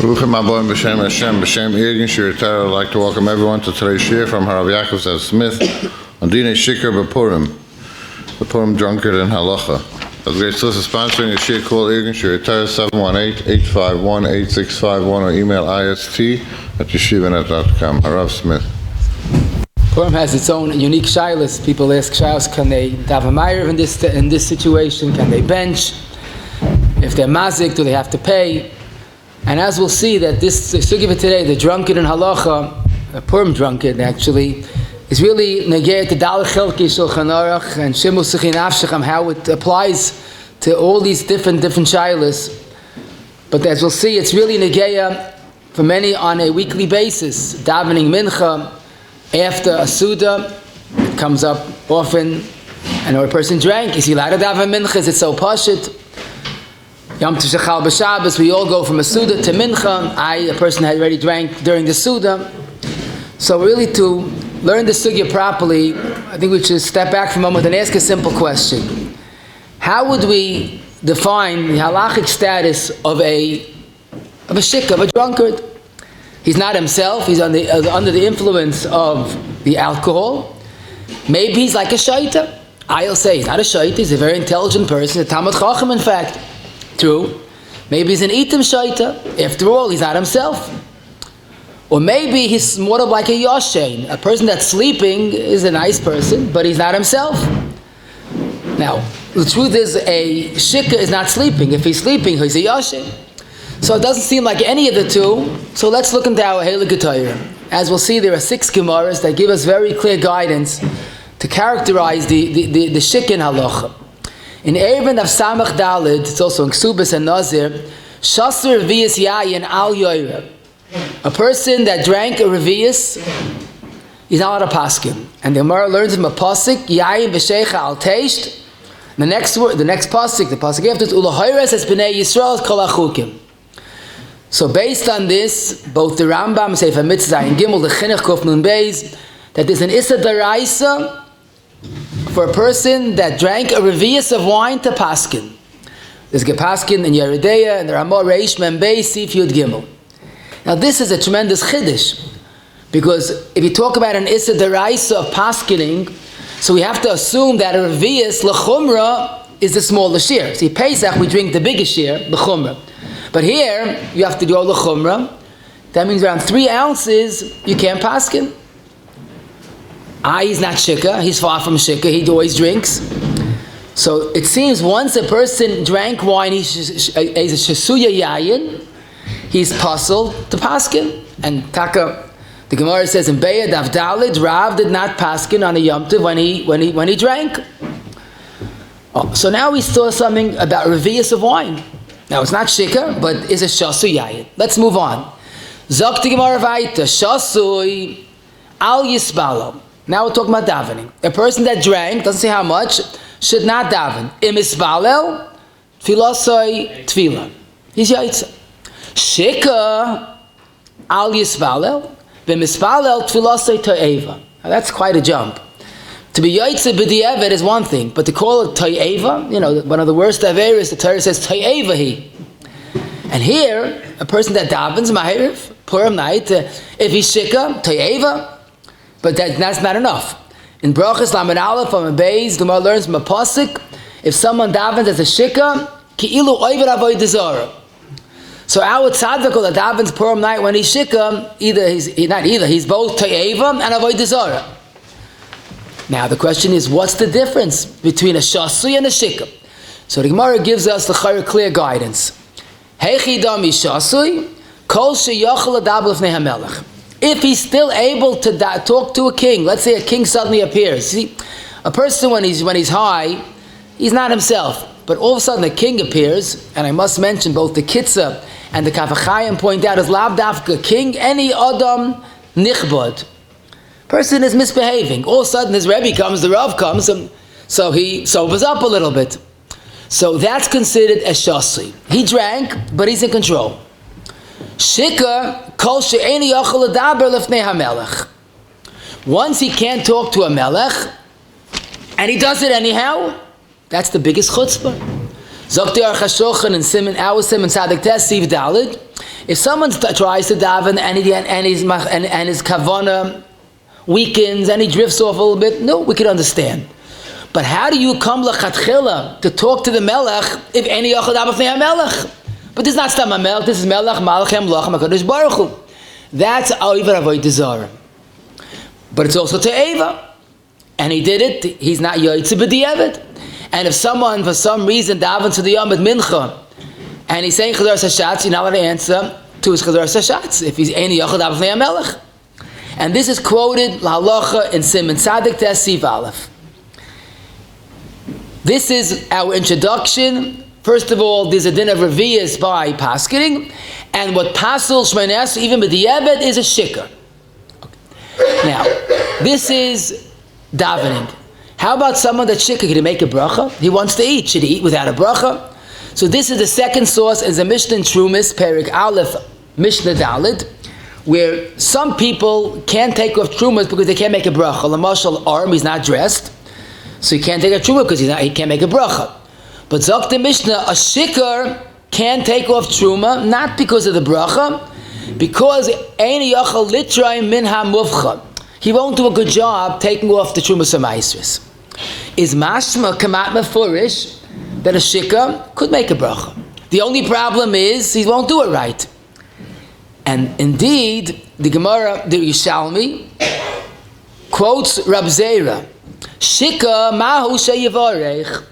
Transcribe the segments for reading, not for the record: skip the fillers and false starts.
Bruchim Aboim B'Shem Hashem, B'Shem Irgin Shir. I'd like to welcome everyone to today's shir from Yakov Snith on Dine Shikur Purim, the Purim Drunkard and Halacha. As great solicit sponsoring a shir called Irgin Shir 718-851-8651 or email ist@yeshivanet.com. Harav Smith. Purim has its own unique shilas. People ask shilas, can they daven in this situation? Can they bench? If they're mazik, do they have to pay? And as we'll see, that this sugya for today, the drunkard and halacha, a Purim drunkard actually, is really negayat the dal chelki shulchan aruch and shimu sechin afshacham, how it applies to all these different shilas. But as we'll see, it's really negayah for many on a weekly basis. Davening mincha after a suda, it comes up often. And when a person drank, is he allowed to daven mincha? Is it so pashit? Yom Tov Shabbos, we all go from a suda to mincha. A person had already drank during the suda. So really to learn the sugya properly, I think we should step back for a moment and ask a simple question. How would we define the halachic status of a shikur, of a drunkard? He's not himself, he's under the influence of the alcohol. Maybe he's like a shaita. I'll say he's not a shaita, he's a very intelligent person, a Talmud Chacham in fact. True. Maybe he's an itim shaita. After all, he's not himself. Or maybe he's more of like a yoshein. A person that's sleeping is a nice person, but he's not himself. Now, the truth is a shikur is not sleeping. If he's sleeping, he's a yoshein. So it doesn't seem like any of the two. So let's look into our Halacha Torah. As we'll see, there are 6 gemaras that give us very clear guidance to characterize the shikur halacha. In Erevin of Samach Dalid, it's also in Ksubas and Nazir, Shasr Revius Yayin Al Yoyre. A person that drank a Revius, he's not allowed to paskin. And the Gemara learns from a pasuk, Yayin B'Shecha Al Teisht. The next pasuk, the pasuk after, Ulahoyres Es B'nei Yisrael Kol HaChukim. So based on this, both the Rambam, Sefer Mitzvah and Gimel, the Chinuch Kof Nun Beis, that there's an Issa Daraisa for a person that drank a revius of wine to paskin. There's Gepaskin and Yeridea and there are more Reish Mem Beis Sif Yud Gimel. Now this is a tremendous chiddush, because if you talk about an Issa Daraisa of paskening, so we have to assume that a revius lechumra is the smaller share. See, Pesach we drink the biggest share, lechumra. But here you have to go lechumra. That means around 3 ounces you can't paskin. He's not shikah, he's far from shikah, he always drinks. So it seems once a person drank wine, he's a shesuya yayin, he's puzzled to paskin. And Taka, the Gemara says in Be'ed Avdalid, Rav did not paskin on a Yom Tov when he drank. So now we saw something about revius of wine. Now it's not shikah, but it's a shesuya yayin. Let's move on. Zok the Gemara Vaita, Shasui al Yisbalo. Now we're talking about davening. A person that drank, doesn't say how much, should not daven. Im isbalel, tfilasoi tfila. He's yaitza. Shika al yisbalel, v'im isbalel tfilasoi to'eva. Now that's quite a jump. To be yaitza b'di'evet is one thing, but to call it to'eva, one of the worst averis, the Torah says to'eva he. And here, a person that davens, ma'ariv, Purim night, if he's shika, to'eva, but that's not enough. In Brachas Lamed Aleph from a Beis, the Gemara learns from a pasuk, if someone davens as a shikah, ki'ilu oiver avodah zara. So our tzedaka that davens Purim night when he's shikah, he's both to'eva and avodah zara. Now the question is, what's the difference between a shasui and a shikah? So the Gemara gives us the clear guidance. Heichi dami shasui, kol sheyachal adaber lefnei hamelech. If he's still able to talk to a king, let's say a king suddenly appears. See, a person when he's high, he's not himself. But all of a sudden a king appears, and I must mention both the Kitzah and the Kafachayim point out as lav dafka king, any adam nichbod. Person is misbehaving. All of a sudden his Rebbe comes, the Rav comes, so he sobers up a little bit. So that's considered a shasi. He drank, but he's in control. Shikah kol she'eni yachal ledaber lefnei hamelech. Once he can't talk to a melech, and he does it anyhow, that's the biggest chutzpah. Zokti Archashochan and Simon, our Simon Sadik Tesiv Dalid. If someone tries to daven and his kavana weakens and he drifts off a little bit, no, we can understand. But how do you come l'chatchila to talk to the melech if any yochad abafnei melech? But this is not stam melech. This is melech malach hamlach hakadosh baruch hu. That's oiver avodah zarah. But it's also te'eva, and he did it. He's not yoytze b'di'evet. And if someone for some reason davens to the yom at mincha, and he's saying chazar sashatz, you're not allowed to answer to his chazar sashatz if he's any yochad abafnei melech. And this is quoted Halacha in Simon Tzadik Tesiv Aleph. This is our introduction. First of all, there's a din of Revi'as by Ravpaskening, and what Pasul Shmeines, even with the Yeved, is a shikur. Okay. Now, this is davening. How about someone that's shikur? Can he make a bracha? He wants to eat. Should he eat without a bracha? So this is the second source, is a Mishnah in Trumas, Perik Aleph, Mishnah Dalid, where some people can't take off trumas because they can't make a bracha. Lamashal arm, he's not dressed, so he can't take a truma because he can't make a bracha. But Zok the Mishnah, a shikur can take off truma, not because of the bracha, because Ein Yachal Litrayim Min HaMuvcha. He won't do a good job taking off the truma Samaisris. Is mashma kamat mefurish that a shikur could make a bracha. The only problem is he won't do it right. And indeed, the Gemara, the Yishalmi, quotes Rab Zera, Shika mahu sheyivarech.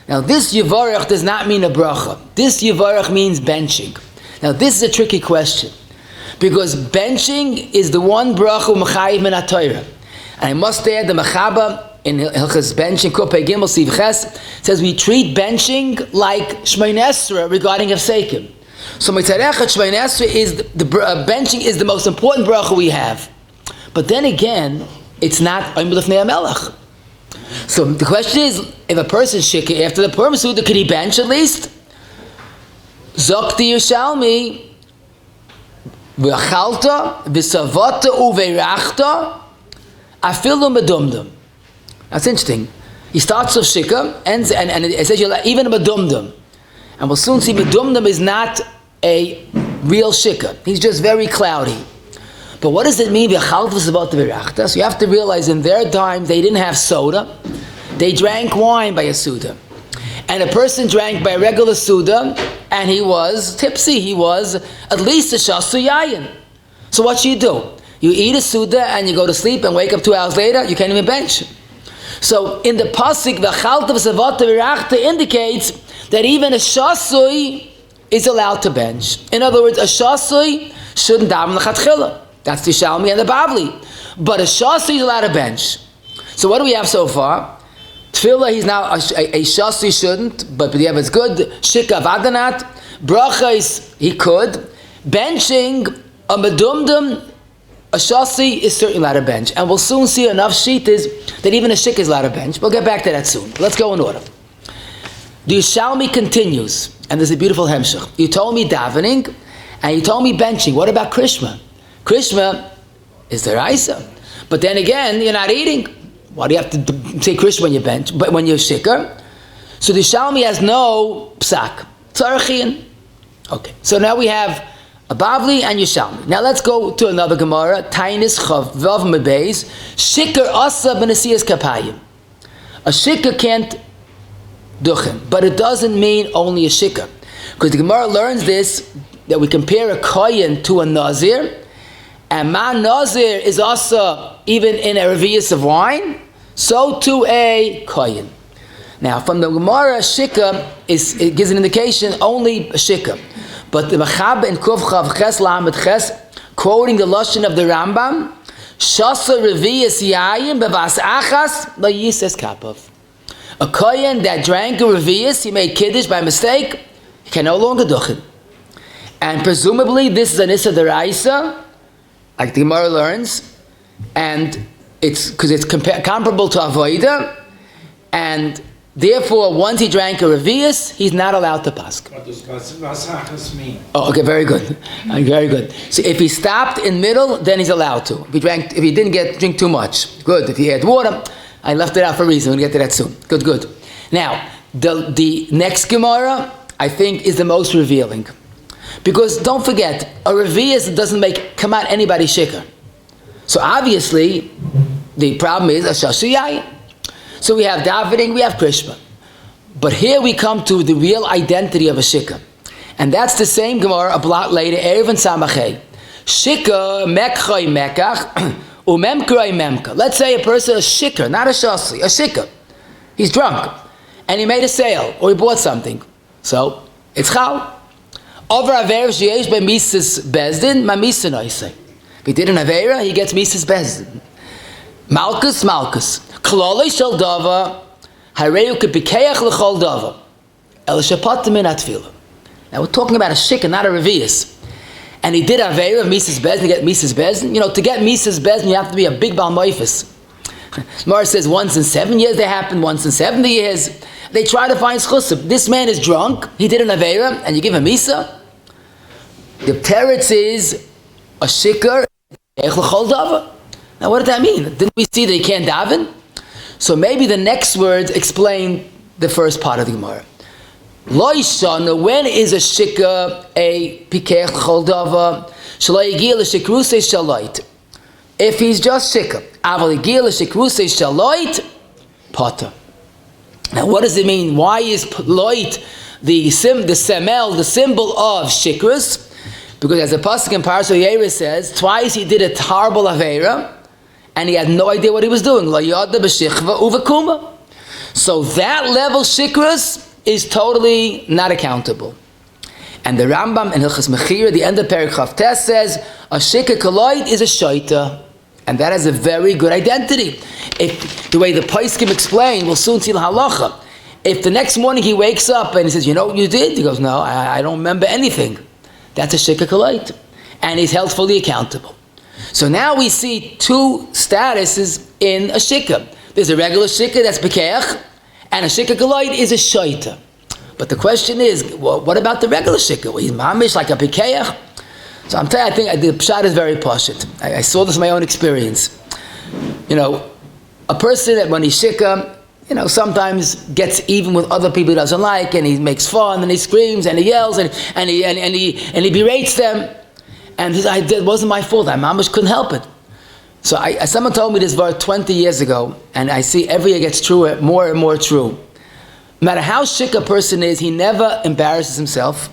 Now this yivarech does not mean a bracha. This yivarech means benching. Now this is a tricky question, because benching is the one bracha mechayiv min haTorah. And I must add, the Mechaba in Hilchas benching, Kopei Gimel Siv Ches, says we treat benching like Shmoneh Esrei regarding Hefsekim. So Mitzarechet Shmoneh Esrei is the benching is the most important bracha we have. But then again, it's not Omer Lefnei HaMelech. So the question is, if a person shikah after the permissible, could he bench at least? Zokti Yerushalmi v'achalta v'savata uveirachta afilu medumdum. That's interesting. He starts with shikah and it says even a medumdum, and we'll soon see medumdum is not a real shikah. He's just very cloudy. But what does it mean? So you have to realize in their time they didn't have soda. They drank wine by a Suda. And a person drank by a regular Suda and he was tipsy. He was at least a shasu yayin. So what do? You eat a Suda and you go to sleep and wake up 2 hours later, you can't even bench. So in the pasuk, v'chalta v'savata v'rachta indicates that even a shasui is allowed to bench. In other words, a shasui shouldn't daven l'chatchila. That's the Shalmi and the Bavli. But a shasui is allowed to bench. So what do we have so far? Tefillah, he's now a shasui shouldn't, but yeah, it's good. Shika vadanat. Bracha is, he could. Benching, a medumdum, a shasui is certainly allowed to bench. And we'll soon see enough shitas that even a shik is allowed to bench. We'll get back to that soon. Let's go in order. The Yishalmi continues, and there's a beautiful hemshech. You told me davening, and you told me benching. What about Krishma? Krishma is the Raisa. But then again, you're not eating. Why do you have to say Krishma when you bench, but when you're shikur? So the Shalmi has no psak. Tzarachin. Okay. So now we have a Bavli and Yishalmi. Now let's go to another Gemara. Tainis chav vav mebeis. Shikur asa b'nesiyas kapayim. A shikur can't duchan, but it doesn't mean only a shikur. Because the Gemara learns this, that we compare a Kohein to a Nazir, and ma Nazir is also even in a revius of wine, so to a Kohein. Now from the Gemara, shikah it gives an indication only a shikah. But the Mechab in Kuf Chav Ches Lamed Ches, quoting the Lashon of the Rambam, Shasa revius yayim bevas achas la yises kapov. A Kohen that drank a revius, he made kiddush by mistake, he can no longer duchan. And presumably this is an issa deraisa, like the Gemara learns, and it's because it's comparable to avoida, and therefore once he drank a revius, he's not allowed to pask. What does vasachas mean? Oh, okay, very good, very good. So if he stopped in middle, then he's allowed to. If he didn't drink too much, good. If he had water, I left it out for a reason. We'll get to that soon. Good. Now The next Gemara, I think, is the most revealing. Because don't forget, a revius doesn't come out anybody shikar. So obviously, the problem is a shashiyai. So we have davening, we have krishma. But here we come to the real identity of a shikar. And that's the same Gemara a block later, Erev and Samachay. Shikar mekchay mekach umemkray memka. Let's say a person is shikar, not a shasi, a shikar. He's drunk. And he made a sale, or he bought something. So, it's chal. Over Aveira sheyesh by Mises Bezdin, ma Misa noisei. If he did an Aveira, he gets Mises Bezdin. Malkus, Malkus. Klolei shel dava, hareu kepikeach l'chol dava. El shapatim in atfilah. Now we're talking about a shikar, not a revius. And he did Aveira, Mises Bezdin, to get Mises Bezdin. You know, to get Mises Bezdin, you have to be a big Baal Moifus. Mar says once in 7 years they happen, once in 70 years. They try to find schusub. This man is drunk, he did an Aveira, and you give him Misa. The teretz is a shikar, now what did that mean? Didn't we see that he can't daven? So maybe the next words explain the first part of the Gemara. Lo yishana, when is a shikar a pikech l'chol dava? Shelo yigil l'shikrusei shaloit. If he's just shikar, aval yigil l'shikrusei shaloit, potter. Now what does it mean? Why is loit the semel, the symbol of shikrus? Because as the pasuk in Parashat Yeris says, twice he did a horrible aveira, and he had no idea what he was doing. Lo yada b'shichva uvekuma. So that level shikrus is totally not accountable. And the Rambam in Hilchas Mechira, the end of Perek Chav Tes says, a shikar koloid is a shaita. And that has a very good identity. If the way the Paiskim explain, we'll soon see the halacha. If the next morning he wakes up and he says, you know what you did? He goes, no, I don't remember anything. That's a shikar koloid. And he's held fully accountable. So now we see two statuses in a shikar. There's a regular shikar that's bekeach, and a shikar koloid is a shaita. But the question is, well, what about the regular shikar? Well, he's mamish like a bekeach. So I'm telling you, I think the pshat is very pashut. I saw this in my own experience. You know, a person that when he's shikar, you know, sometimes gets even with other people he doesn't like, and he makes fun, and he screams, and he yells, and he berates them. And he says, it wasn't my fault. I mamish couldn't help it. So someone told me this verse 20 years ago, and I see every year gets truer, more and more true. No matter how shikar a person is, he never embarrasses himself.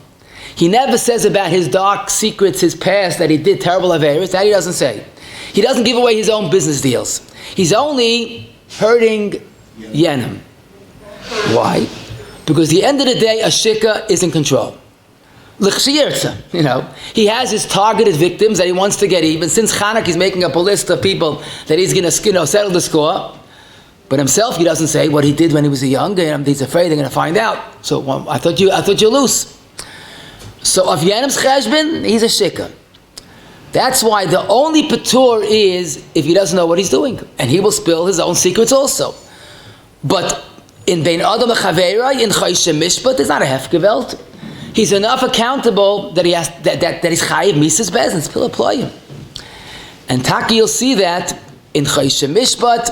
He never says about his dark secrets, his past, that he did terrible aveiros. That he doesn't say. He doesn't give away his own business deals. He's only hurting yenim. Why? Because at the end of the day, a shikar is in control. You know, he has his targeted victims that he wants to get even. Since Chanukah, he's making up a list of people that he's going to settle the score. But himself, he doesn't say what he did when he was young, and he's afraid they're going to find out. So I thought you're loose. So of Yenim's cheshbon, he's a shikar. That's why the only patur is if he doesn't know what he's doing, and he will spill his own secrets also. But in Bein Adam Chaveira, in Choshen Mishpat, there's not a hefgevelt. He's enough accountable that he has that he's chayiv Mises Bezdin, still apply him. And Taki, you'll see that in Choshen Mishpat,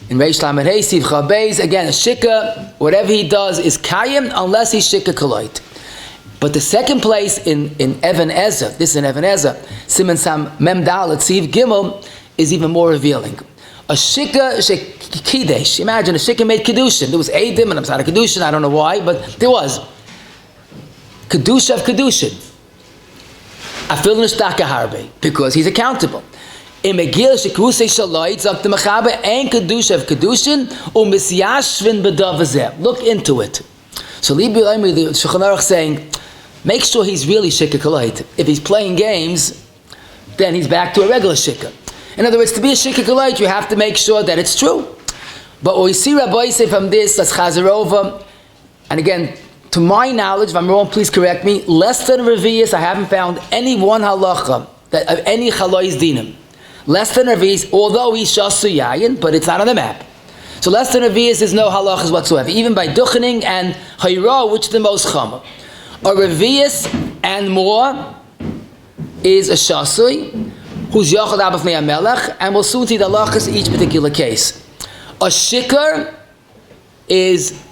in Reish Lamed Hey Siv Chabez, again a shikar, whatever he does is kayim unless he's shikar koloit. But the second place in Even Ezra, this is in Even Ezra, Siman Sam Mem Dalet Siv Gimel, is even more revealing. A shikar kidesh. Imagine a shikar made kedushin. There was Eidim, and I'm sorry, kedushin. I don't know why, but there was kedusha of kedushin. Afil nishtaka harbe, because he's accountable. In Megillah shekrusei shaloit zok the mechaber and kedusha of kedushin umisyashvin bedavazeh. Look into it. So Libi Omer, the Shulchan Aruch saying, make sure he's really shikar koloid. If he's playing games, then he's back to a regular shikar. In other words, to be a shikar koloid, you have to make sure that it's true. But what we see Rabbi say from this, let's chazer over, and again, to my knowledge, if I'm wrong, please correct me, less than Revius, I haven't found any one halacha, that of any chalois dinim. Less than Revius, although he's shasu yayin, but it's not on the map. So less than Revius, there's no halachas whatsoever, even by duchaning and hayra, which is the most chama. A Revius and more is a shasui, who's yachad abafnei hamelech, and we'll soon see the halachas in each particular case. A shikar is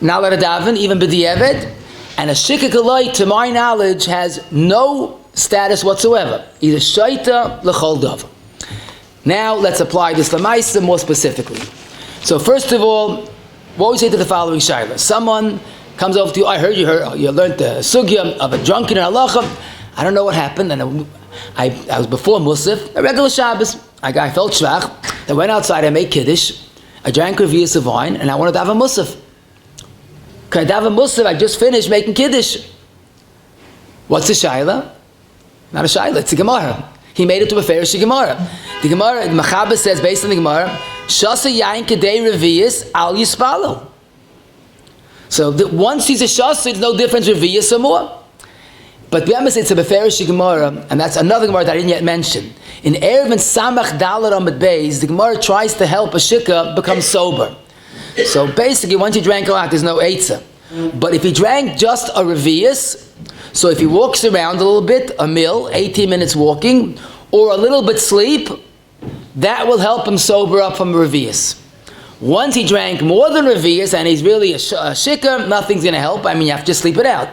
not allowed to daven, even b'di'evet. And a shikha kaloi, to my knowledge, has no status whatsoever. He's a shaita l'chol davar. Now let's apply this lemaisa more specifically. So first of all, what we say to the following shilah: someone comes over to you. I heard you learned the sugya of a drunkard in halacha. I don't know what happened, and I was before Musaf, a regular Shabbos. I felt shvach. I went outside. I made kiddush. I drank revius of wine, and I wanted to have a Musaf. Can I have a Musaf? I just finished making kiddush. What's the shaila? Not a shaila. It's a gemara. He made it to a Pharisee Gemara. The Gemara, Machabah says, based on the Gemara, Shasa yain kadei revius al yispalo. So once he's a shasa, there's no difference revius or more. But it's a Pharisee Gemara, and that's another Gemara that I didn't yet mention. In Erev and Samach Dalet Amud Beis, the Gemara tries to help a shikha become sober. So basically, once he drank a lot, there's no eitzah. But if he drank just a revius, so if he walks around a little bit, a mil, 18 minutes walking, or a little bit sleep, that will help him sober up from revius. Once he drank more than revius, and he's really a shikha, nothing's going to help. I mean, you have to sleep it out.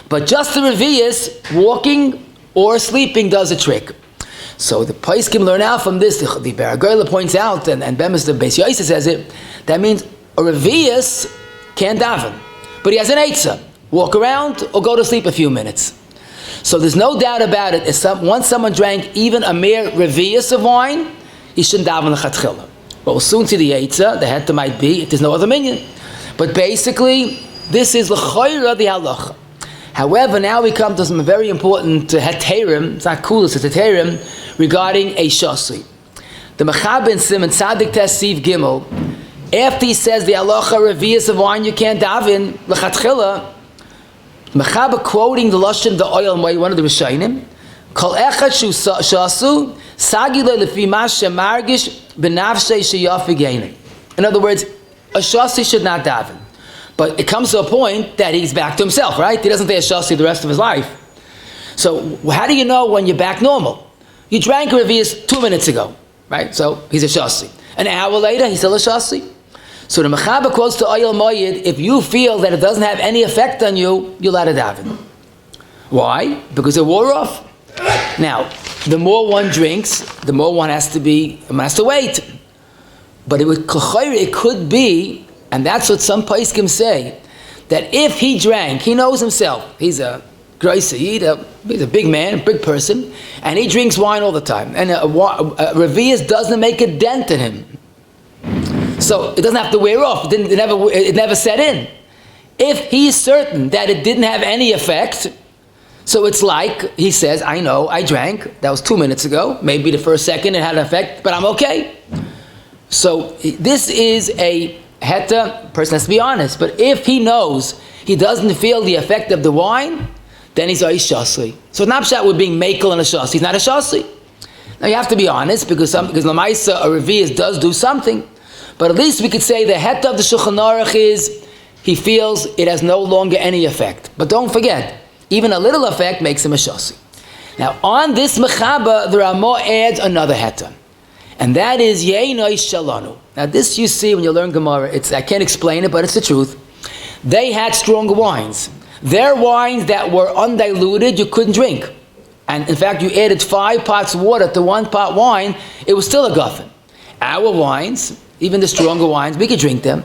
But just the revius, walking or sleeping does a trick. So the Pais can learn out from this. The Beragayla points out, and Bemis the Beis Yosef says it, that means a revius can't daven. But he has an eitzah. Walk around or go to sleep a few minutes. So there's no doubt about it. Once someone drank even a mere revius of wine, he shouldn't daven l'chatchila. But we'll soon see the eitzah. The heta might be if there's no other minyan. But basically, this is l'chayra the halacha. However, now we come to some very important heterim. It's not cool, it's a heterim regarding a shasi. The Mechaber in Simon Tzadik Tesiv Gimel, after he says the halacha revius of wine you can't daven l'chatchila, Mechaber quoting the lashon the oil way, one of the Rishonim, Kol echad shu shasu sagi lo lefi ma shemargish b'nafshei sheyafigeinu. In other words, a shasi should not daven. But it comes to a point that he's back to himself, right? He doesn't stay a shasi the rest of his life. So how do you know when you're back normal? You drank a revius 2 minutes ago, right? So he's a shasi. An hour later, he's still a shasi. So the Mechaber quotes to Oyel Moyed, if you feel that it doesn't have any effect on you, you'll let it daven. Why? Because it wore off. Now, the more one drinks, the more one has to wait. But it could be, and that's what some poskim say, that if he drank, he knows himself, he's a gracie, he's a big man, a big person, and he drinks wine all the time, and a revius doesn't make a dent in him. So it doesn't have to wear off, it never set in. If he's certain that it didn't have any effect, so it's like, he says, I know, I drank, that was 2 minutes ago, maybe the first second it had an effect, but I'm okay. So this is a heta, person has to be honest, but if he knows he doesn't feel the effect of the wine, then he's a shasi. So Napshat would be makel and a shasi. He's not a shasi. Now you have to be honest, because Lamaisa, a revius does do something, but at least we could say the heta of the Shulchan Aruch is, he feels it has no longer any effect. But don't forget, even a little effect makes him a shasi. Now on this Mechaber, the Ramah adds another heta, and that is Yeinoi Shalanu. Now this you see when you learn Gemara, I can't explain it, but it's the truth. They had stronger wines. Their wines that were undiluted, you couldn't drink. And in fact, you added 5 pots of water to 1 pot wine, it was still a guffin. Our wines, even the stronger wines, we could drink them.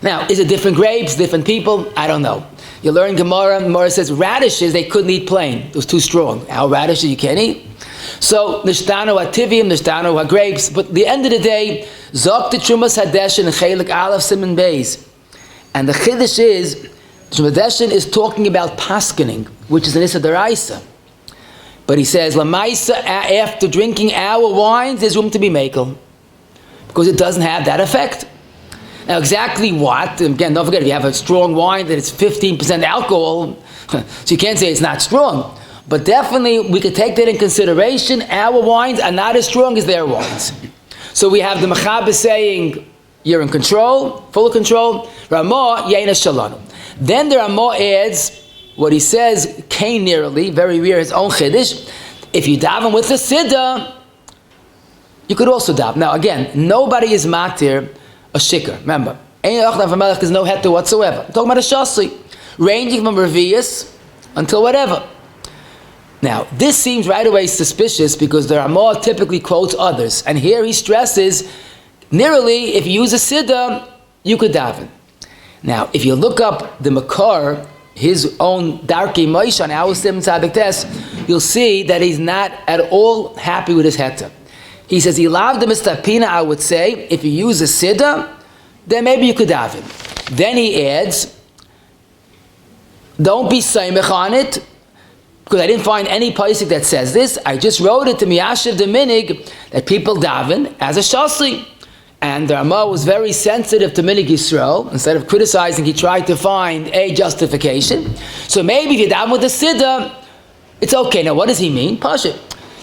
Now, is it different grapes, different people? I don't know. You learn Gemara says radishes, they couldn't eat plain. It was too strong. Our radishes you can't eat. So, nishtanu ha-tivim, nishtanu ha-grapes. But at the end of the day, zok the trumas hadeshin and chelik aleph siman beis. And the chiddush is, trumas hadeshin is talking about paskening, which is an issa deraisa. But he says, lamaisa, after drinking our wines, there's room to be makel, because it doesn't have that effect. Now, exactly what? Again, don't forget, if you have a strong wine that it's 15% alcohol, so you can't say it's not strong. But definitely, we could take that in consideration. Our wines are not as strong as their wines. So we have the Mechaber saying, you're in control, full control. Ramah, Yeina Shalanu. Then the Ramah adds what he says, Kohein nearly, very rare, his own chiddush. If you daven with a siddur, you could also daven. Now again, nobody is matir a shikur. Remember, There's no heter whatsoever. I'm talking about a shasui, ranging from revius until whatever. Now, this seems right away suspicious because the Ramah typically quotes others. And here he stresses, nearly, if you use a siddur, you could daven. Now, if you look up the Makar, his own Darkei Moshe on our Sim Tzadik Tes, you'll see that he's not at all happy with his heter. He says, he loved the mistapina, I would say, if you use a siddur, then maybe you could daven. Then he adds, don't be saimech on it, because I didn't find any pasuk that says this. I just wrote it to miyashiv the minig that people daven as a shasli. And the Ramah was very sensitive to minig Yisrael. Instead of criticizing, he tried to find a justification. So maybe if you daven with the siddur, it's okay. Now what does he mean? Pasha.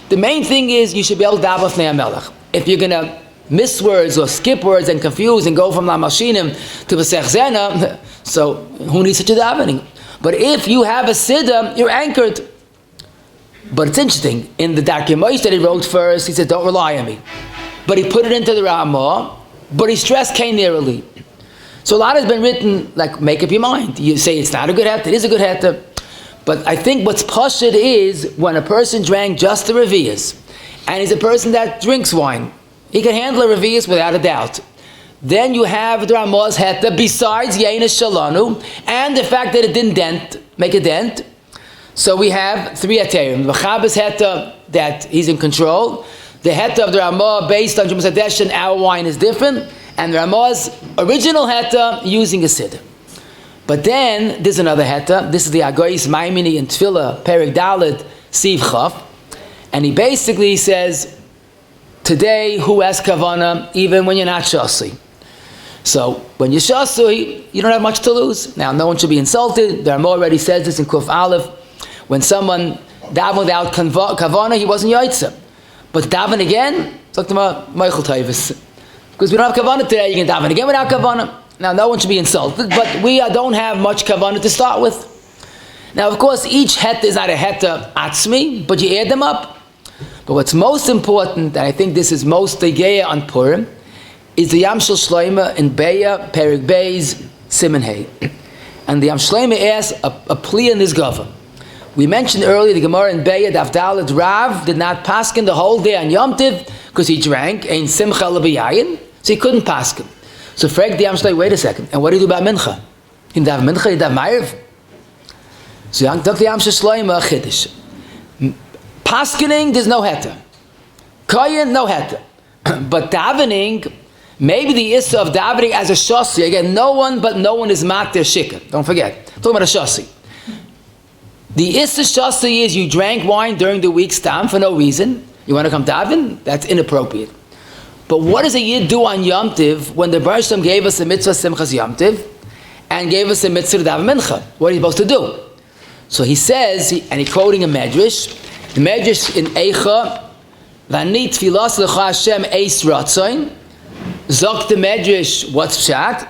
The main thing is you should be able to daven fnei HaMelech. If you're going to miss words or skip words and confuse and go from La Mashinim to V'sech Zena, so who needs such a davening? But if you have a siddur, you're anchored. But it's interesting, in the Darkei Moshe that he wrote first, he said, don't rely on me. But he put it into the Ramah, but he stressed Kainirali. So a lot has been written, like, make up your mind. You say it's not a good heter, it is a good heter. But I think what's pashut is, when a person drank just the revius, and he's a person that drinks wine, he can handle a revius without a doubt. Then you have the Ramah's heter, besides Yeina Shalanu, and the fact that it didn't make a dent. So we have three heterim. The Chab's heter, that he's in control. The heter of the Ramah, based on Jum Sadesh and our wine, is different. And the Ramah's original heter, using a siddur. But then, there's another heter. This is the Agois Maimini in Tefillah, Perek Dalet, Siv Chaf. And he basically says, today, who has kavana, even when you're not shasi? So, when you're shasi, you don't have much to lose. Now, no one should be insulted. The Ramah already says this in Kuf Aleph. When someone davened without kavana, he wasn't yaitza. But daven again, talk about Michael Tavis. Because we don't have kavana today, you can daven again without kavana. Now, no one should be insulted, but we don't have much kavana to start with. Now, of course, each het is not a heter atzmi, but you add them up. But what's most important, and I think this is most tegeya on Purim, is the Yam Shel Shloima in Beya, Perek Beis, Siman Hey. And the Yam Shloima asks a plea in this gava. We mentioned earlier the Gemara in Beya, Daf Dalet, Rav did not paskin the whole day on Yom Tov because he drank ein simcha lebiyayin, so he couldn't paskin. So frag the Yam Shloima, wait a second, and what do you do about Mincha? You daven Mincha, you daven Ma'ariv. So the Yam Shloima chiddush. Paskening, there's no heter. Kohein, no heter. But davening, maybe the issa of davening as a shasi, again, no one is matir shikar. Don't forget. I'm talking about a shasi. The issa shasi is you drank wine during the week's time for no reason. You want to come daven? That's inappropriate. But what does a yid do on Yom Tov when the Baruch Shem gave us a mitzvah simchas Yom Tov and gave us a mitzvah to daven mincha? What are you supposed to do? So he says, and he's quoting a medrash. The medrash in Eicha, V'ani tfilas lecha Hashem eis ratzoin. Zok the medrash, what's pshat?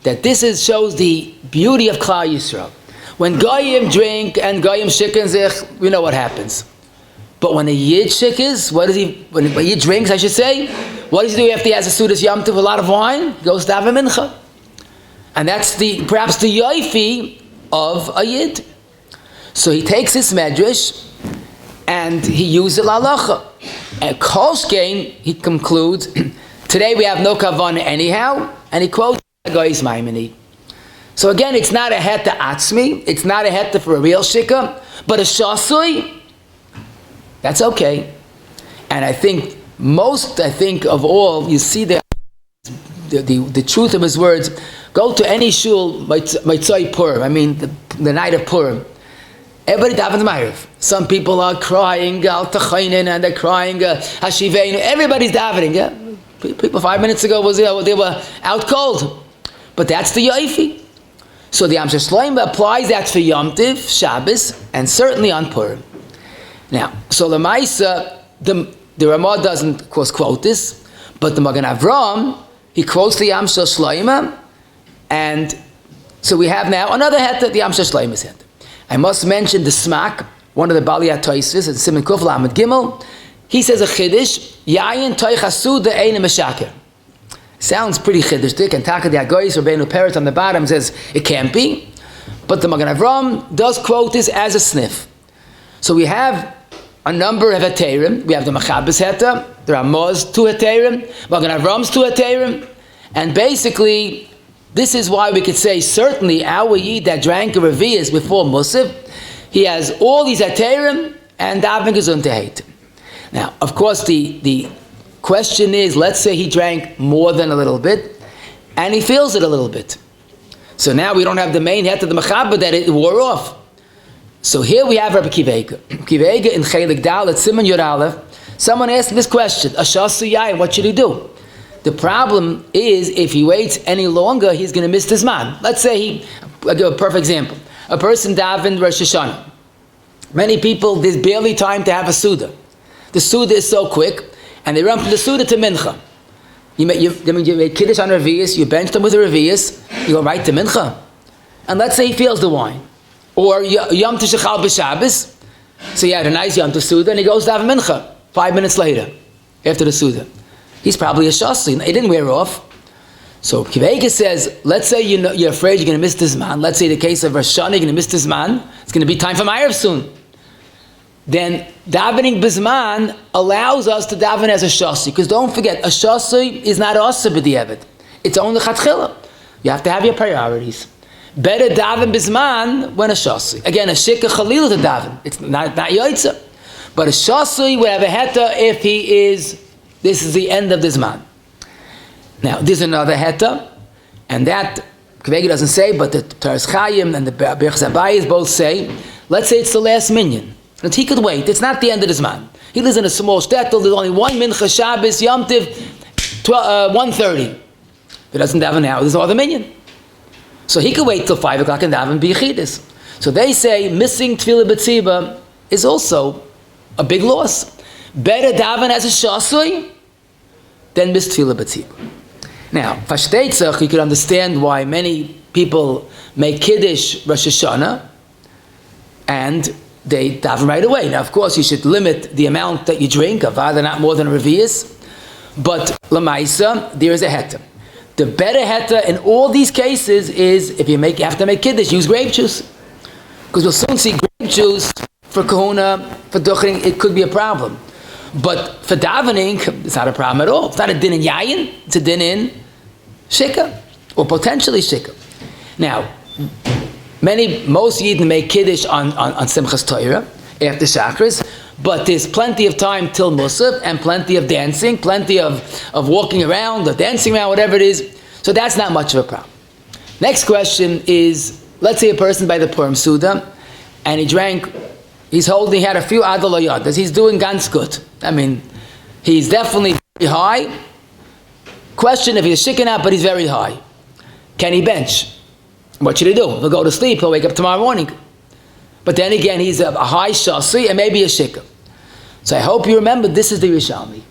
That this shows the beauty of Klal Yisrael. When Goyim drink and Goyim shikur, we know what happens. But when a Yid shikers, when a Yid drinks, I should say, what does he do after he has a Sudas Yom Tov, a lot of wine? He goes to have a mincha. And that's perhaps the yoifi of a Yid. So he takes this medrash and he uses halacha. And Kolshkein, he concludes, today we have no kavanah anyhow, and he quotes Goyis Maimini. So again, it's not a heter atzmi, it's not a heter for a real shikah, but a shasui, that's okay. And I think of all, you see the truth of his words. Go to any shul, Maitzai Purim, I mean the night of Purim. Everybody davens Ma'ariv. Some people are crying al tachainin and they're crying hashivein. Everybody's davening. Yeah? People 5 minutes ago they were out cold, but that's the yoifi. So the Yam Shloima applies that for Yom Tov, Shabbos, and certainly on Purim. Now, so the Maisa, the Ramah doesn't, of course, quote this, but the Magen Avraham, he quotes the Yam Shloima, and so we have now another heter, the Yam Shloima's heter. I must mention the Smak, one of the Baliyat Toises, and Siman Kuf Lamed Gimel. He says a chiddush, Yayin Toich Asuda Ein Meshaker. Sounds pretty chiddushdik, and Taka the Agoyis, Rabbeinu Peretz on the bottom says it can't be. But the Magen Avram does quote this as a snif. So we have a number of heterim. We have the Machabes heta, the Ramaz 2 heterim, Magen Avram's 2 heterim, and basically this is why we could say certainly our Yid that drank a Revi'is before Musaf, he has all these heterim and davening is untehate. Now, of course, the question is, let's say he drank more than a little bit, and he feels it a little bit. So now we don't have the main head of the Mechaber that it wore off. So here we have Rabbi Kiva Eiger. Kiva Eiger in Chelik Dal at Simon Yud Aleph. Someone asked this question: Ashasu Yayin, what should he do? The problem is if he waits any longer, he's going to miss his man. Let's say I'll give a perfect example. A person davened Rosh Hashanah. Many people, there's barely time to have a Suda. The Suda is so quick, and they run from the Suda to Mincha. You make Kiddush on Revi'is, you bench them with a Revi'is, you go right to Mincha. And let's say he feels the wine. Or Yom Tov b'Shabbos, so he had a nice Yom Tov Suda, and he goes to have Mincha 5 minutes later, after the Suda. He's probably a shasi, he didn't wear off. So Kivega says, let's say you're afraid you're going to miss this man. Let's say the case of Rosh Hashanah, you're going to miss this man. It's going to be time for Ma'ariv soon. Then davening bizman allows us to daven as a shasi. Because don't forget, a shasi is not assur b'diavad. It's only chatchila. You have to have your priorities. Better daven bizman when a shasi. Again, a shikha chalila to daven. It's not yoitza. But a shasi would have a heta if he is, this is the end of this man. Now, there's another heta, and that Kvegi doesn't say, but the Taras Chaim and the Berchas Abayis both say, let's say it's the last minyan. And he could wait. It's not the end of his man. He lives in a small shtetl. There's only one mincha Shabbos, Yom Tov, 1:30. If he doesn't daven now, there's no other minyan. So he could wait till 5 o'clock and daven b'yichidus. So they say missing tefillah b'tziba is also a big loss. Better daven as a shasui than miss tefillah b'tziba. Now, Fashteitzach, you can understand why many people make Kiddush Rosh Hashanah and they daven right away. Now, of course, you should limit the amount that you drink, rather not more than a Revi'is. But Lamaisa, there is a heta. The better heta in all these cases is if you have to make Kiddush, use grape juice. Because we'll soon see grape juice for kahuna, for duchan, it could be a problem. But for davening, it's not a problem at all. It's not a din in yayin, it's a din in shikha, or potentially shikha. Now, most Yidden make Kiddush on Simchas Torah, after Shachris, but there's plenty of time till Musaf, and plenty of dancing, plenty of walking around, or dancing around, whatever it is. So that's not much of a problem. Next question is, let's say a person by the Purim Suda, and he had a few Adar II. He's doing ganz good. I mean, he's definitely very high. Question if he's shaken up, but he's very high. Can he bench? What should he do? He'll go to sleep, he'll wake up tomorrow morning. But then again, he's a high shasi and maybe a shikha. So I hope you remember, this is the Rishalmi.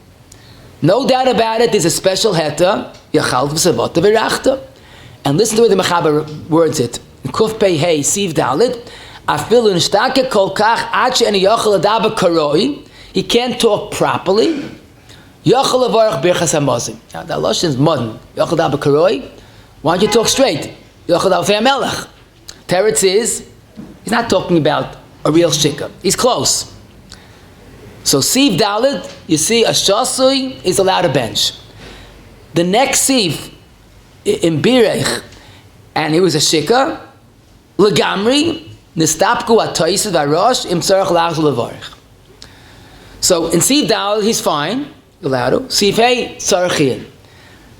No doubt about it, there's a special heta, yachal v'savot v'rachta. And listen to the way the Mechaber words it. Kuf pei hey, siv dalit, afilu nishtake kol kach ad she'eni yachal adaba karoi. He can't talk properly. Yachal avarach birchas hamazim. Now, the Lashon is modern. Yachal adaba karoi. Why don't you talk straight? Teretz is, he's not talking about a real shikha. He's close. So Siv Dalit, you see, a shasui is allowed to bench. The next Siv in Birech, and he was a shikha, legamri, nistapku atoisid varosh im tzarech lachzul levarich. So in Siv Dalit, he's fine, allowed to. Siv Hey, tzarechiyah.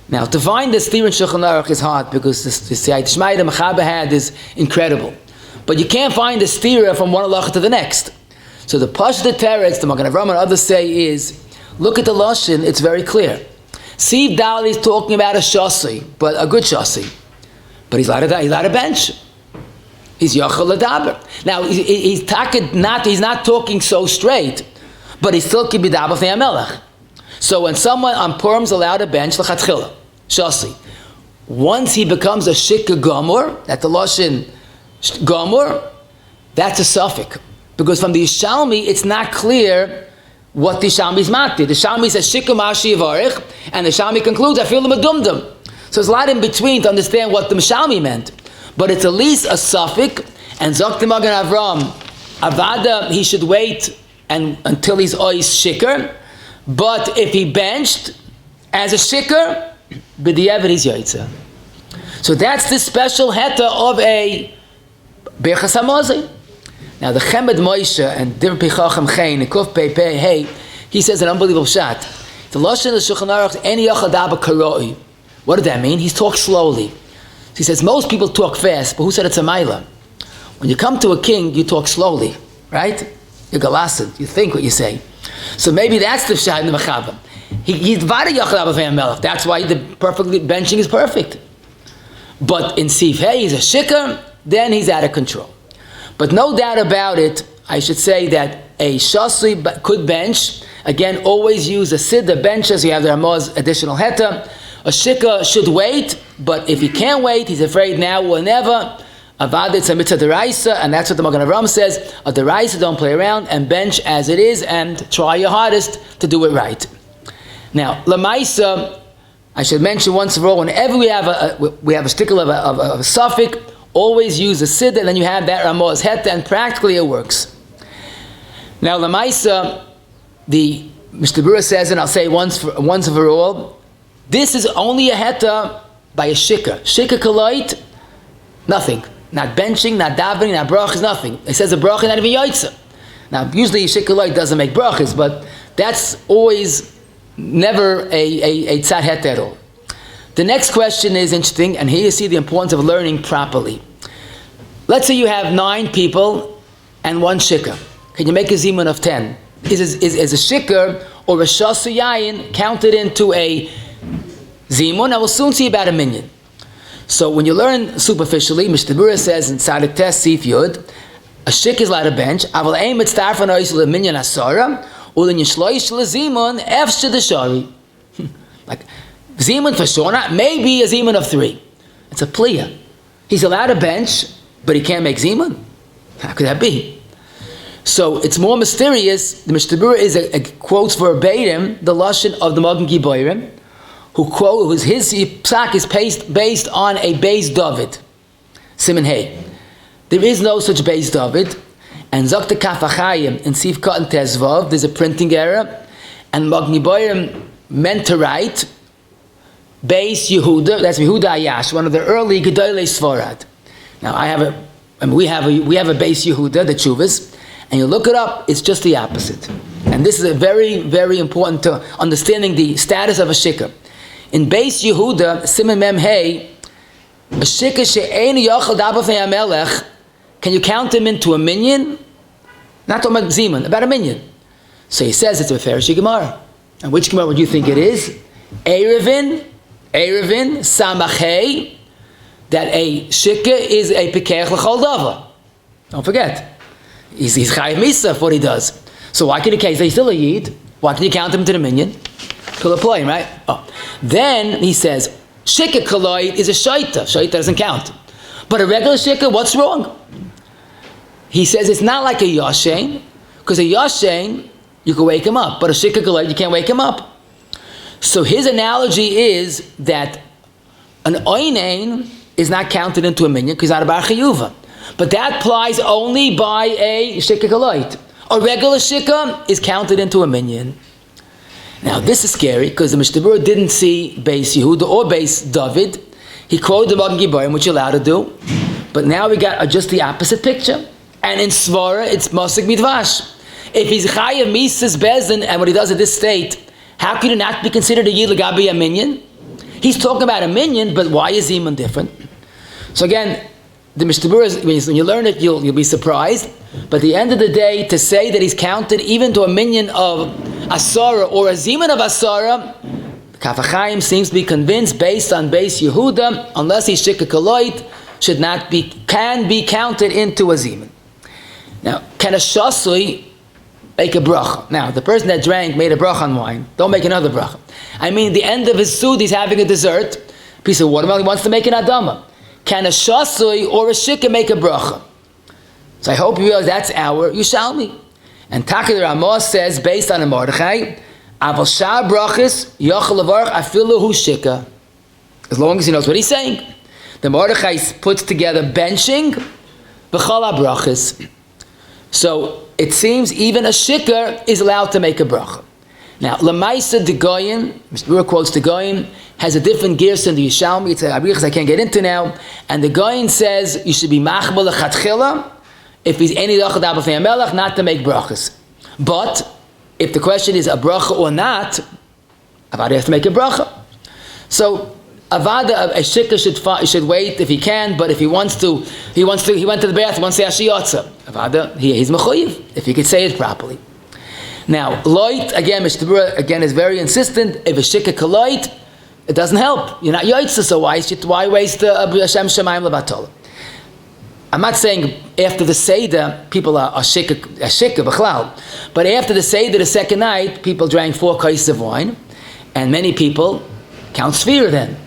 Now, to find this theory in Shulchan Aruch is hard because the Siyat Shmai the Mechaber had is incredible. But you can't find this theory from one halacha to the next. So the Pashta Teretz, the Magen Avram and others say is, look at the Lashon, it's very clear. Siv Dali is talking about a shasi, but a good shasi. But he's allowed to bench. He's Yachal Adaber. Now, he's not talking so straight, but he still can be Daber Fnei HaMelech. So when someone on Purim's allowed to bench l'chatchila, shasi, once he becomes a shikha gomor, that's the lashon gomor, that's a suffix. Because from the Yishalmi, it's not clear what the Shalmi is matir. The Shalmi says shikur mashi yivarich, and the Shalmi concludes, I feel the medumdum. So there's a lot in between to understand what the Shalmi meant. But it's at least a suffix, and Zok the Magen Avram, Avada, he should wait until he's ois shikur. But if he benched as a shikur, b'di'evet he's yoytza. So that's the special heta of a Berchas HaMozeh. Now the Chemed Moshe and Dir Pichacham Chein and Kuf Pei Pei Hey, he says an unbelievable shot. The Lashon of the Shulchan Aruch Eni Yachad Abba Karoi. What did that mean? He's talked slowly. He says most people talk fast, but who said it's a maila? When you come to a king, you talk slowly, right? You're galasid. You think what you say. So maybe that's the shot in the Mechava. He's divided Yachad Abba Melech. That's why the perfectly benching is perfect. But in Sif Hey, he's a shikur, then he's out of control. But no doubt about it, I should say that a shasui could bench. Again, always use a siddur benches. You have the Ramah's additional heta. A shikah should wait, but if he can't wait, he's afraid now or never. Avad it's a mitzvah deraisa, and that's what the Magen Avram says. A deraisa, don't play around and bench as it is, and try your hardest to do it right. Now, lamaisa, I should mention once for all, whenever we have a stickle of a suffix, always use a siddur, and then you have that Ramah's heta, and practically it works. Now, lamaisa, the Mr. Bura says, and I'll say once for all, this is only a heta by a shikar. Shikar koloit, nothing. Not benching, not davening, not brachas, nothing. It says a bracha, not even yoitza. Now, usually shikar koloit doesn't make brachas, but that's always never a tzad heta at all. The next question is interesting, and here you see the importance of learning properly. Let's say you have 9 people and 1 shikar. Can you make a zimun of 10? Is a shikar or a shasu yayin counted into a zimun? I will soon see about a minyan. So when you learn superficially, Mr. Bura says in Tzadik Tes Sif Yud, a shikar is allowed to bench. Aval aim et starfan ois le minyan asara, ulen yishloish le zimun efshe de shari. Like zimun for sure, not maybe a zimun of 3. It's a pliya. He's allowed to bench, but he can't make zimun. How could that be? So it's more mysterious. The Mishnah Berurah quotes verbatim the lashon of the Magen Giborim, whose psak is based on a Beis David, Siman Hey. There is no such Beis David, and Zakta Kaf Achayim in Sif Katan Tezvav, there's a printing error, and Magen Giborim meant to write Beis Yehuda. That's Yehuda Ayash, one of the early Gedolei Sfarad. Now we have a Beis Yehuda, the Chuvas. And you look it up, it's just the opposite. And this is a very, very important to understanding the status of a shikar. In Beis Yehuda, Siman Mem Hey, a shikar she'ein yachal dabafei hamelech, can you count him into a minyan? Not talking about zimun, about a minyan. So he says it's a Pharisee Gemara. And which Gemara would you think it is? Erevin, Samach Hey, that a shikar is a pekech l'chol davar. Don't forget. He's chayiv misa for what he does. So why can you count? He's still a yid. Why can you count him to the minyan? Kulaploim, right? Oh. Then he says, shikar koloid is a shaita. Shaita doesn't count. But a regular shikar, what's wrong? He says it's not like a yashen, because a yashen, you can wake him up. But a shikar koloid, you can't wake him up. So his analogy is that an oinain is not counted into a minyan, because he's not a bar chiyuva. But that applies only by a shikar koloit. A regular shikar is counted into a minyan. Now this is scary because the Mishnah Berurah didn't see Beis Yehuda or Beis David. He quoted the Magen Giborim, which you're allowed to do. But now we got just the opposite picture. And in Svara, it's Mosik Midvash. If he's Chayav Mises Bezin, and what he does at this state, how could he not be considered a Yid L'Gabi a minyan? He's talking about a minyan, but why is Zimun different? So again, the Mishnah Berurah, when you learn it, you'll be surprised. But at the end of the day, to say that he's counted even to a minyan of assur or a zimun of assur, Kaf HaChaim seems to be convinced based on Beis Yehuda, unless he's shikar koloit, can be counted into a zimun. Now, can a shasui make a bracha? Now, the person that drank made a bracha on wine. Don't make another bracha. I mean, the end of his sud, he's having a dessert, a piece of watermelon, he wants to make an adama. Can a shasui or a shikar make a bracha? So I hope you realize that's our Yushalmi. And Taka the Ramah says, based on the Mordechai, Aval Shah Brachis Yochel Levarach Afilu Hu Shika. As long as he knows what he's saying. The Mordechai puts together benching B'chol HaBrachis. So it seems even a shikur is allowed to make a bracha. Now, Lamaisa the Goyin, Mr. Brewer quotes the Goyin, has a different gears than the Yishalmi. It's a abrichas I can't get into now. And the Goyin says you should be machbel lechatchila if he's any dachad abafnei melech, not to make brachas. But if the question is a bracha or not, Avada has to make a bracha. So Avada, a shikha should wait if he can, but if he went to the bath, he wants to say ashiyotza. Avada, he's mechuyev if he could say it properly. Now, loit, again, Mr. Brewer, again, is very insistent. If a shikha kaloit, it doesn't help. You're not yoitza, so why waste Hashem Shemayim Levatol? I'm not saying after the Seder, people are shikha b'chlal. But after the Seder, the second night, people drank 4 kais of wine, and many people count Sfira then.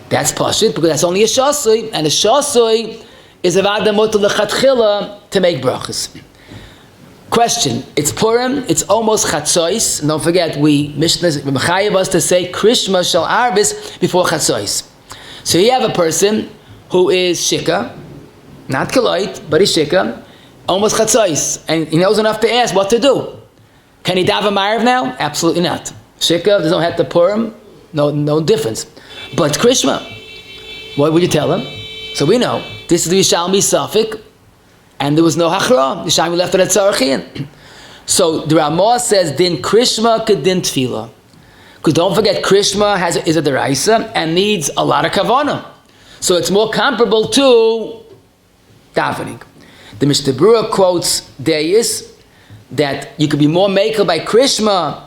That's pashut, because that's only a shasui, and a shasui is a vada mutal lechatchila to make brachas. Question, it's Purim, it's almost Chatzois. Don't forget, Mishnah mechayev us to say Krishma shel arbis before Chatzois. So you have a person who is shika, not kaloit, but he's shika, almost Chatzois, and he knows enough to ask what to do. Can he daven ma'ariv now? Absolutely not. Shika, there's no het to Purim, no difference. But Krishma, what would you tell him? So we know, this is the Yishalmi Safik, and there was no hachra. The Yishalmi left it at Tzarachian. So the Ramah says, din Krishma kedin tefillah. Because don't forget, Krishma is a deraisa and needs a lot of kavanah. So it's more comparable to davening. The Mishnah Berurah quotes Deis that you could be more maker by Krishma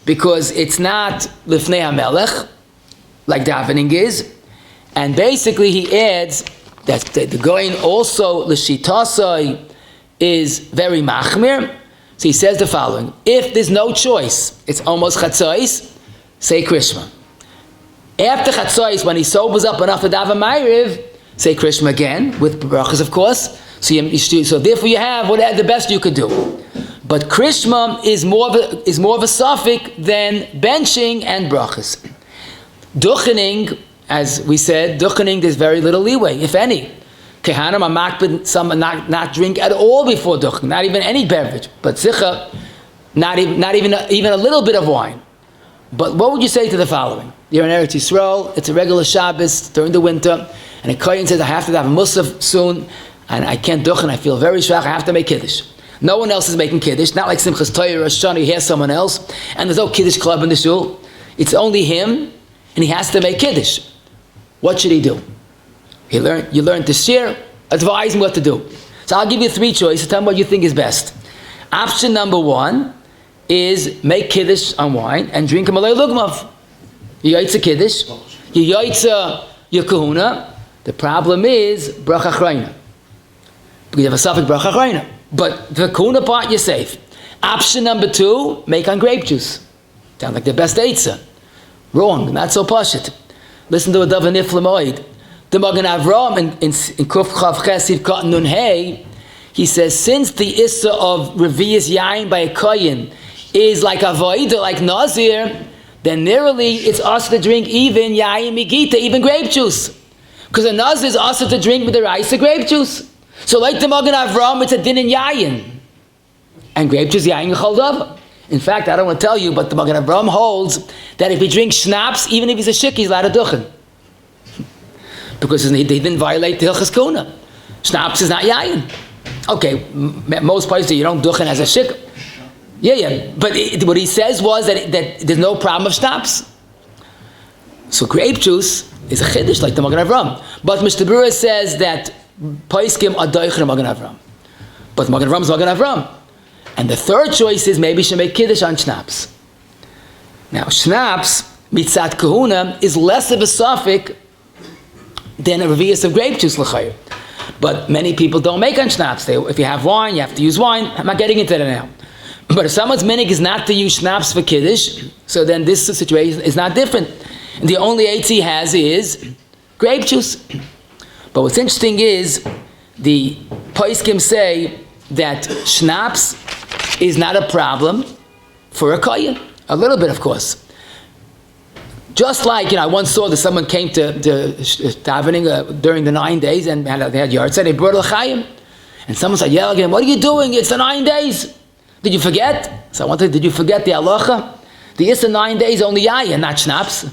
because it's not lifnei hamelech, like davening is. And basically he adds that the going also l'shitasai is very machmir. So he says the following: if there's no choice, it's almost chatzos, say Krishma. After chatzos, when he sobers up enough to daven ma'ariv, say Krishma again with brachas, of course. So therefore you have the best you could do. But Krishma is more of a suffix than benching and brachas. Duchaning, as we said, duchaning, there's very little leeway, if any. Kehanim are makbid, some not drink at all before duchaning, not even any beverage. But zicha, not even a little bit of wine. But what would you say to the following? You're in Eretz Yisrael, it's a regular Shabbos during the winter, and a Kohein says, I have to have a musaf soon, and I can't duchen, I feel very shvach, I have to make Kiddush. No one else is making Kiddush, not like Simchas Torah or Shana, you hear someone else, and there's no Kiddush club in the shul. It's only him, and he has to make Kiddush. What should he do? You learn to share, advise him what to do. So I'll give you 3 choices, tell me what you think is best. Option number 1 is make Kiddush on wine and drink a malay lugmav. You yaitza Kiddush, you yaitza your kahuna. The problem is bracha achrayna, because you have a suffix bracha achrayna. But the kahuna part you're safe. Option number 2, make on grape juice. Sounds like the best eitzah. Wrong, not so pashit. Listen to a daven niflamoid. The Magen Avraham in Kuf Chav Chesiv Katan Nun Hey, he says, since the issa of revius yain by a kohen is like avoida, like nazir, then nearly it's also to drink even yain migita, even grape juice, because a nazir is also to drink with the rice of grape juice. So like the Magen Avraham, it's a din in yain, and grape juice yain chaldava. In fact, I don't want to tell you, but the Magen Avraham holds that if he drinks schnapps, even if he's a shik, he's allowed to duchan. Because he didn't violate the Hilchas Kuna. Schnapps is not yayin. Okay, most places you don't duchan as a shik. Yeah. But what he says was that there's no problem of schnapps. So grape juice is a chiddush like the Magen Avraham. But Mr. Berurah says that Paiskim are doichen Magen Avraham. But Magen Avraham is Magen Avraham. And the third choice is maybe you should make kiddush on schnapps. Now, schnapps, mitzat kahuna, is less of a suffix than a revius of grape juice l'chayr. But many people don't make on schnapps. If you have wine, you have to use wine. I'm not getting into that now. But if someone's minig is not to use schnapps for kiddush, so then this situation is not different. And the only eitz he has is grape juice. But what's interesting is the poskim say that schnapps is not a problem for a kohen. A little bit, of course. Just like, I once saw that someone came to davening during the 9 days and they had yard sale, they brought l'chaim. And someone said, yell again, what are you doing? It's the 9 days. Did you forget? So I wanted, did you forget the halacha? The Issa 9 days only yayin, not schnapps.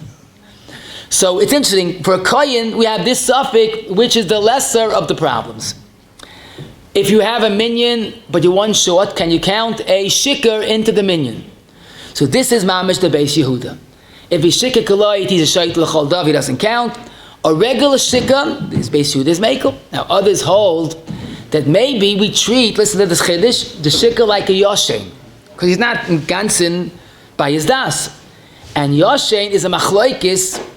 So it's interesting, for a kohen, we have this suffix, which is the lesser of the problems. If you have a minyan, but you're one short, can you count a shikur into the minyan? So this is mamish the Beis Yehuda. If he's shikur koloit, he's a shait l'chol dav, he doesn't count. A regular shikur, this Beis Yehuda's mekel. Now others hold that maybe we treat, listen to this chiddush, the shikur like a yoshen, because he's not ganzen by his das. And yoshen is a machloikis,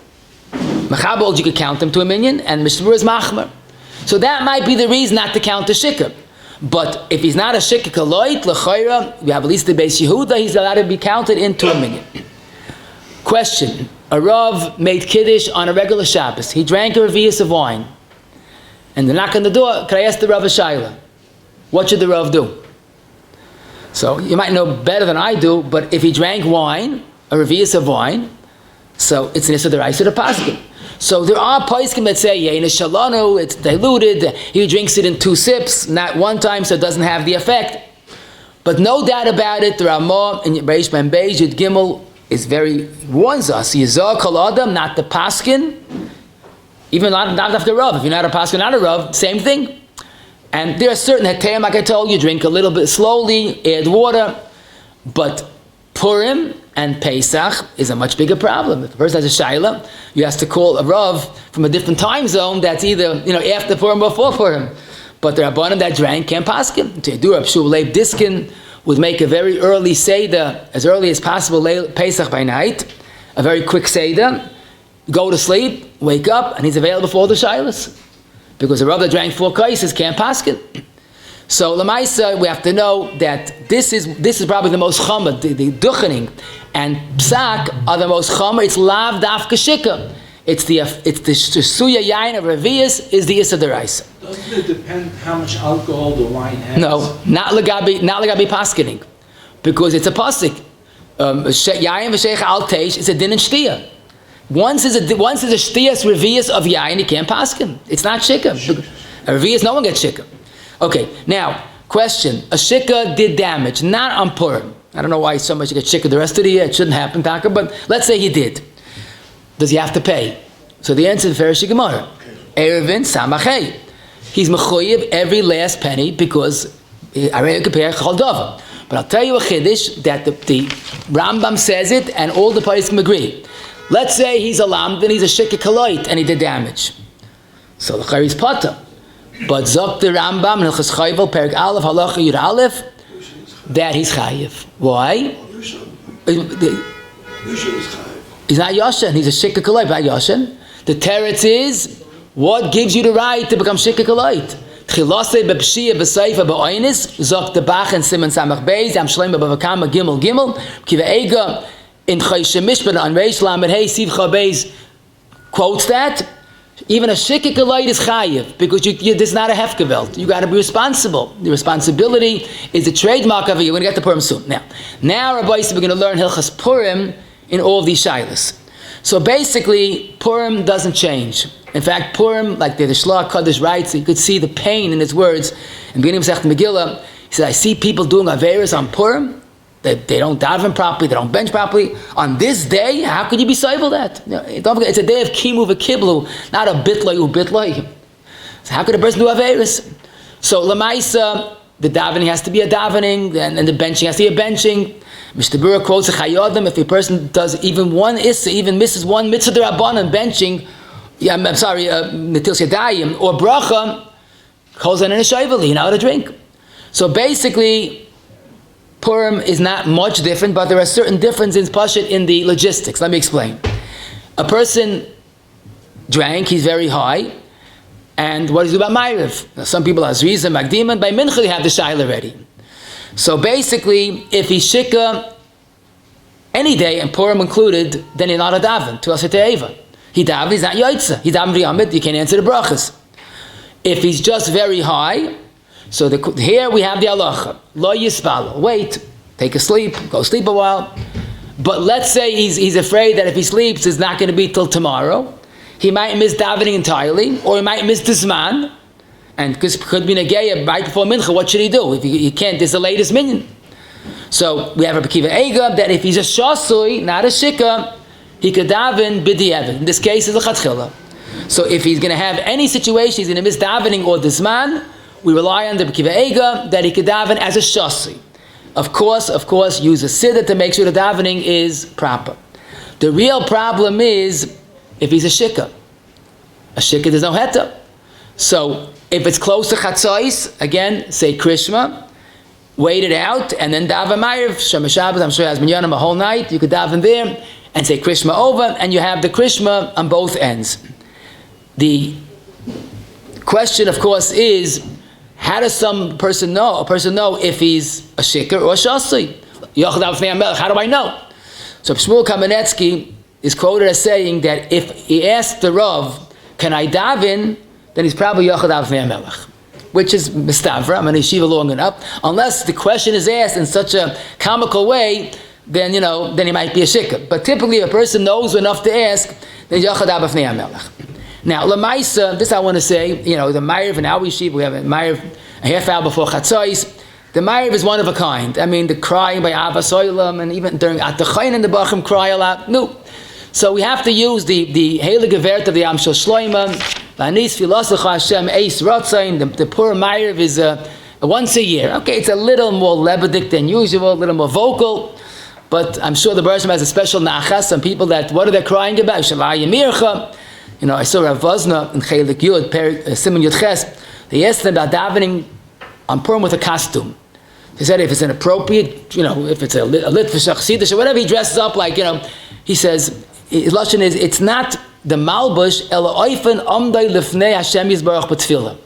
Machabol, you could count them to a minyan, and Mishmur is machmer. So that might be the reason not to count the shikur. But if he's not a shikur kaloit, l'chayra, we have at least the Beis Yehuda, he's allowed to be counted into a minyan. Question. A Rav made Kiddush on a regular Shabbos. He drank a revius of wine. And they knock on the door, can I ask the Rav a sheila? What should the Rav do? So you might know better than I do, but if he drank wine, a revius of wine, so it's an issa d'oraisa to paskin. So there are poskim that say, yeah, in a shalanu, it's diluted, he drinks it in 2 sips, not 1 time, so it doesn't have the effect. But no doubt about it, the Ramah in Reish Ben Beis Yud Gimel is warns us, Yizah kol adam, not the paskin, even not after Rav. If you're not a paskin, not a Rav, same thing. And there are certain heterim, like I told you, drink a little bit slowly, add water, but Purim and Pesach is a much bigger problem. If the person has a sheila, you have to call a Rav from a different time zone that's either after Purim or before Purim. But the Rabbanim that drank can't paskin. To do Rab Shul Leib Diskin would make a very early Seder, as early as possible, Pesach by night, a very quick Seder, go to sleep, wake up, and he's available for all the sheilas. Because a Rav that drank 4 kaises can't paskin. So Lamaisa, we have to know that this is probably the most chomer, the duchaning and psak are the most chomer. It's lav dafka shikah. It's the suya yain of revius is the issa d'oraisa. Doesn't it depend how much alcohol the wine has? No, not legabi paskening, because it's a pasik. Yain v'sheich al teish is a din and shtia. Once is a shtias revius of yain, you can't paskin. It's not shikah. A revius, no one gets shikah. Okay, now, question. A shikah did damage, not on Purim. I don't know why so much you get shikah the rest of the year. It shouldn't happen, Taka, but let's say he did. Does he have to pay? So the answer is Ferish Gemara. Erevin Samachei. He's mechoyev every last penny because I read compare Chol Davar. But I'll tell you a chiddush that the Rambam says it and all the parties can agree. Let's say he's a lamb, then he's a shikah kaloit and he did damage. So the Chayri's potter. But Zok the Rambam in Hilchos Chayvel Perek Aleph Halacha Yud Aleph that he's chayiv. Why? He's not Yoshen. He's a shikah kaloit, not Yoshen. The teretz is what gives you the right to become shikah kaloit. Chilase bepshia b'seifa b'oinis Zok the Bach and Simon Samach Beis Am Shleim b'Bavakama Gimel Kiva Ega in Chayshe Mishpat on Reish Lamed Hey Sivcha Beis quotes that. Even a shikah kaloit is chayiv because this is not a hefgevelt. You got to be responsible. The responsibility is the trademark of it. You're going to get to Purim soon. Now, Rabbi Yisrael, we're going to learn Hilchas Purim in all of these shilas. So basically, Purim doesn't change. In fact, Purim, like the Shlach Kaddish writes, you could see the pain in his words. In the beginning of Masechet Megillah, he said, I see people doing averos on Purim. They don't daven properly, they don't bench properly. On this day, how could you be civil that? Don't forget, it's a day of kimu v'kiblu, not a bitloi u'bitloi. So how could a person do averos? So Lamaisa, the davening has to be a davening, and the benching has to be a benching. Mr. Bura quotes a chayodim, if a person does even one issa, even misses one mitzvah d'rabbanan benching, netil yadayim, or bracha, calls in a shayveli, you know how to drink. So basically, Purim is not much different, but there are certain differences in the logistics. Let me explain. A person drank, he's very high, and what does he do about Ma'ariv? Now, some people have Zriza, Magdim, and by Mincha they have the sheila ready. So basically, if he's shikah any day, and Purim included, then he's not a daven, to Asatei. He daven, he's not yoitza. He daven v'yamid, you can't answer the brachas. If he's just very high, So here we have the halacha. Lo yispalo. Wait, take a sleep, go sleep a while. But let's say he's afraid that if he sleeps, it's not going to be till tomorrow. He might miss davening entirely, or he might miss the zman. And because could be negeya right before mincha, what should he do? If he can't, this is the latest minyan. So we have a Kiva Ega that if he's a shasui, not a shika, he could daven b'di'evet. In this case, it's a chatchila. So if he's going to have any situation, he's going to miss davening or the zman, we rely on the Kiva Ega that he could daven as a shasui. Of course, use a siddur to make sure the davening is proper. The real problem is if he's a shika. A shika, there's no heta. So if it's close to chatzos, again, say krishma, wait it out, and then daven ma'ariv. Shabbos, I'm sure has minyan a whole night. You could daven there and say krishma over, and you have the krishma on both ends. The question, of course, is how does a person know if he's a shikur or a shasui? How do I know? So Shmuel Kamenetsky is quoted as saying that if he asks the Rav, can I daven, then he's probably Yochad Avnei HaMelech, which is mistavra. I'm an yeshiva long enough. Unless the question is asked in such a comical way, then he might be a shikar. But typically, if a person knows enough to ask, then Yochad Avnei HaMelech. Now, Lamaisa, this I want to say, the Ma'ariv in our yeshiva, we have a Ma'ariv a half hour before Chatzos. The Ma'ariv is one of a kind. I mean, the crying by Avas Oilam, and even during at the Kohein and the Bachim cry a lot. No. So we have to use the Heilige Wert of the Am Shel Shloima. V'anis filosocha Hashem eis rotzain. The Purim Ma'ariv is once a year. Okay, it's a little more lebedik than usual, a little more vocal. But I'm sure the Bereshit has a special nachas. Some people what are they crying about? Shalai Yamircha. I saw Rav Vozna in Chelik Yud, Simon Yud Ches. They asked them about davening on Purim with a costume. He said if it's inappropriate, if it's a litvish chassidus or whatever he dresses up like, he says, his lashon is, it's not the malbush, ela oifen omdai lifnei Hashem yizbarach b'tfilah.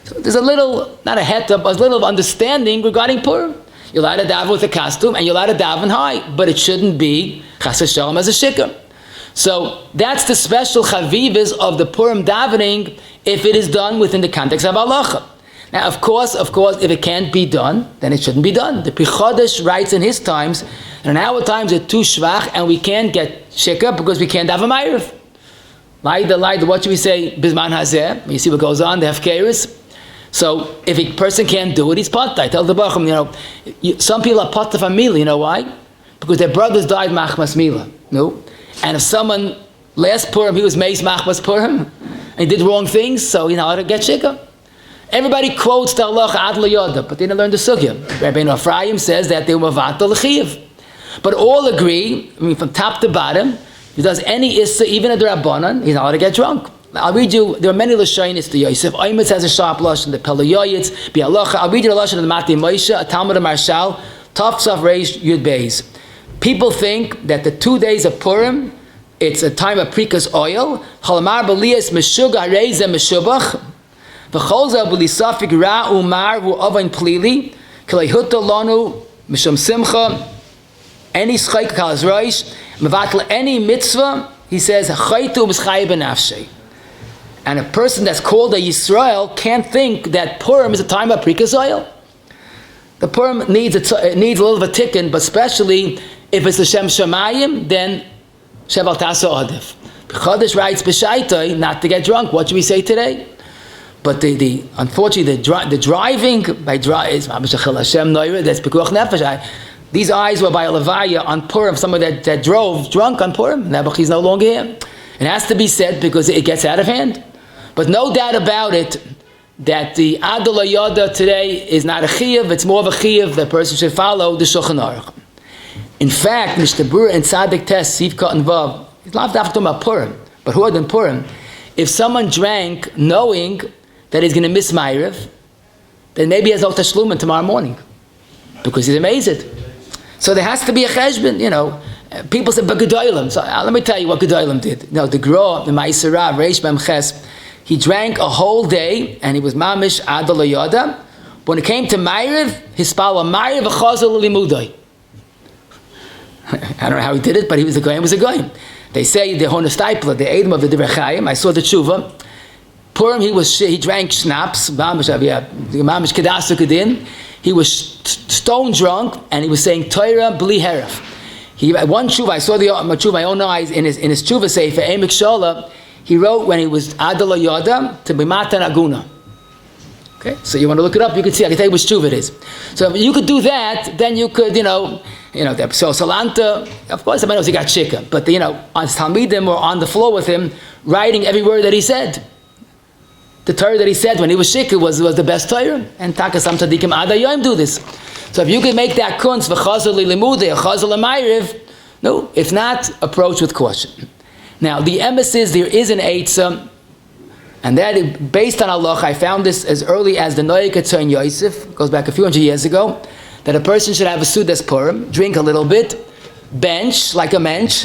So there's a little, not a heta, but a little of understanding regarding Purim. You're allowed to daven with a costume, and you're allowed to daven high, but it shouldn't be chas v'shalom as a shikar. So that's the special chavivas of the Purim davening if it is done within the context of halacha. Now, of course, if it can't be done, then it shouldn't be done. The Pri Chodesh writes in his times, and in our times it's too shvach, and we can't get shikar because we can't have a ma'ariv. What should we say? Bizman hazeh. You see what goes on. They have keres. So if a person can't do it, he's patta. I tell the bachim, some people are patta from mila. You know why? Because their brothers died machmas mila. No. And if someone, last Purim, he was meis machmas Purim, and he did wrong things, so he know how to get shikar. Everybody quotes the halacha ad yoda, but they didn't learn the sugya. Rabbeinu Ephraim says that they were mavatal l'chiv. But all agree, from top to bottom, if he does any issa, even a drabanan, he's not allowed to get drunk. I'll read you, there are many lashonis to Yosef. Oimitz has a sharp lashon, the Pelayoyitz, be halacha. I'll read you the lashon of the Mati Moshe, a Talmud of Marshal, Tafsaf Reish Yud Beis. People think that the 2 days of Purim, it's a time of prikas oil. Chalamar b'liyas meshuga hareza meshubach. V'cholza b'lisafik ra umar v'ovain plili. K'leihuta lanu mishum simcha. Any schayk kalas roish. Mevatla any mitzvah. He says, chaytu b'schay b'nafshay. And a person that's called a Yisrael can't think that Purim is a time of prikas oil. The Purim needs a little of a tikkun, but especially if it's the Shem Shamayim, then Sheval Tasa Adif. Chodesh writes b'shaitoi not to get drunk. What should we say today? But unfortunately the driving by is Hashem Noira. That's Pekuach Nefesh. These eyes were by a levaya on Purim. Someone that drove drunk on Purim. Nebuch is no longer here. It has to be said because it gets out of hand. But no doubt about it that the Adar Yoda today is not a chiyuv. It's more of a chiyuv. The person should follow the Shulchan Aruch. In fact, Mishnah Berurah in Tzadik Tes, Sivka and Vav, he's not talking about Purim, but who than Purim? If someone drank knowing that he's going to miss Ma'ariv, then maybe he has no tashlumin tomorrow morning because he's amazed. So there has to be a cheshbon, People say, but Gedolim. So let me tell you what Gedolim did. The Gro, the Ma'isera, Reish Mem Ches, he drank a whole day and he was mamish Adar Yoda. When it came to Ma'ariv, his spala Ma'ariv v'chazal limudai. I don't know how he did it, but he was a goyim. They say the Honestipla, the Edom of the Divrei Chaim. I saw the tshuva. Purim, he drank schnapps. He was stone drunk, and he was saying Torah bli heref. One tshuva, I saw the tshuva my own eyes in his tshuva sefer Emek Shola. He wrote when he was Adar Yoda to bimatan aguna. Okay, so you want to look it up, you can see, I can tell you which tshuva it is. So if you could do that, then you could, so Salanta, of course, everybody knows he got shikah, but, on Talmidim or on the floor with him, writing every word that he said. The Torah that he said when he was shikah was the best Torah, and Takasam Tzadikim Adar Yom do this. So if you could make that kunz, v'chazal lilimudeh, chazal l'mayriv, no, if not, approach with caution. Now, the emes is, there is an eitzah, and that is based on Halacha. I found this as early as the Noyek Etzayin Yosef, goes back a few hundred years ago, that a person should have a sudas purim, drink a little bit, bench like a mensch,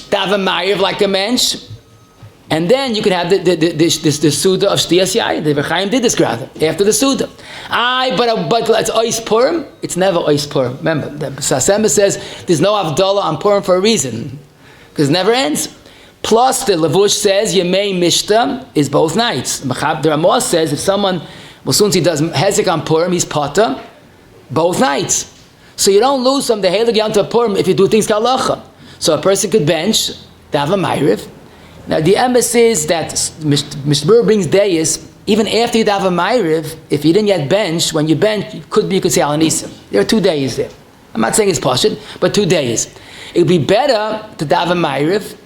daven ma'ariv like a mensch, and then you can have the suda of shtiyas yayin. The Chaim did this rather after the suda. But it's ois purim. It's never ois purim. Remember, the Sasema says there's no avdallah on purim for a reason, because it never ends. Plus, the Levush says Yemei Mishta is both nights. The Ramah says if someone, soon as he does Hezek on Purim, he's Pata, both nights. So you don't lose from the Heilig Yom Tov Purim if you do things Halacha. So a person could bench, daven ma'ariv. Now the emes is that Mishbur brings Deis, even after you daven ma'ariv, if you didn't yet bench, when you bench, you could say Al-Nisim. There are 2 days there. I'm not saying it's Pashut, but 2 days. It would be better to daven ma'ariv,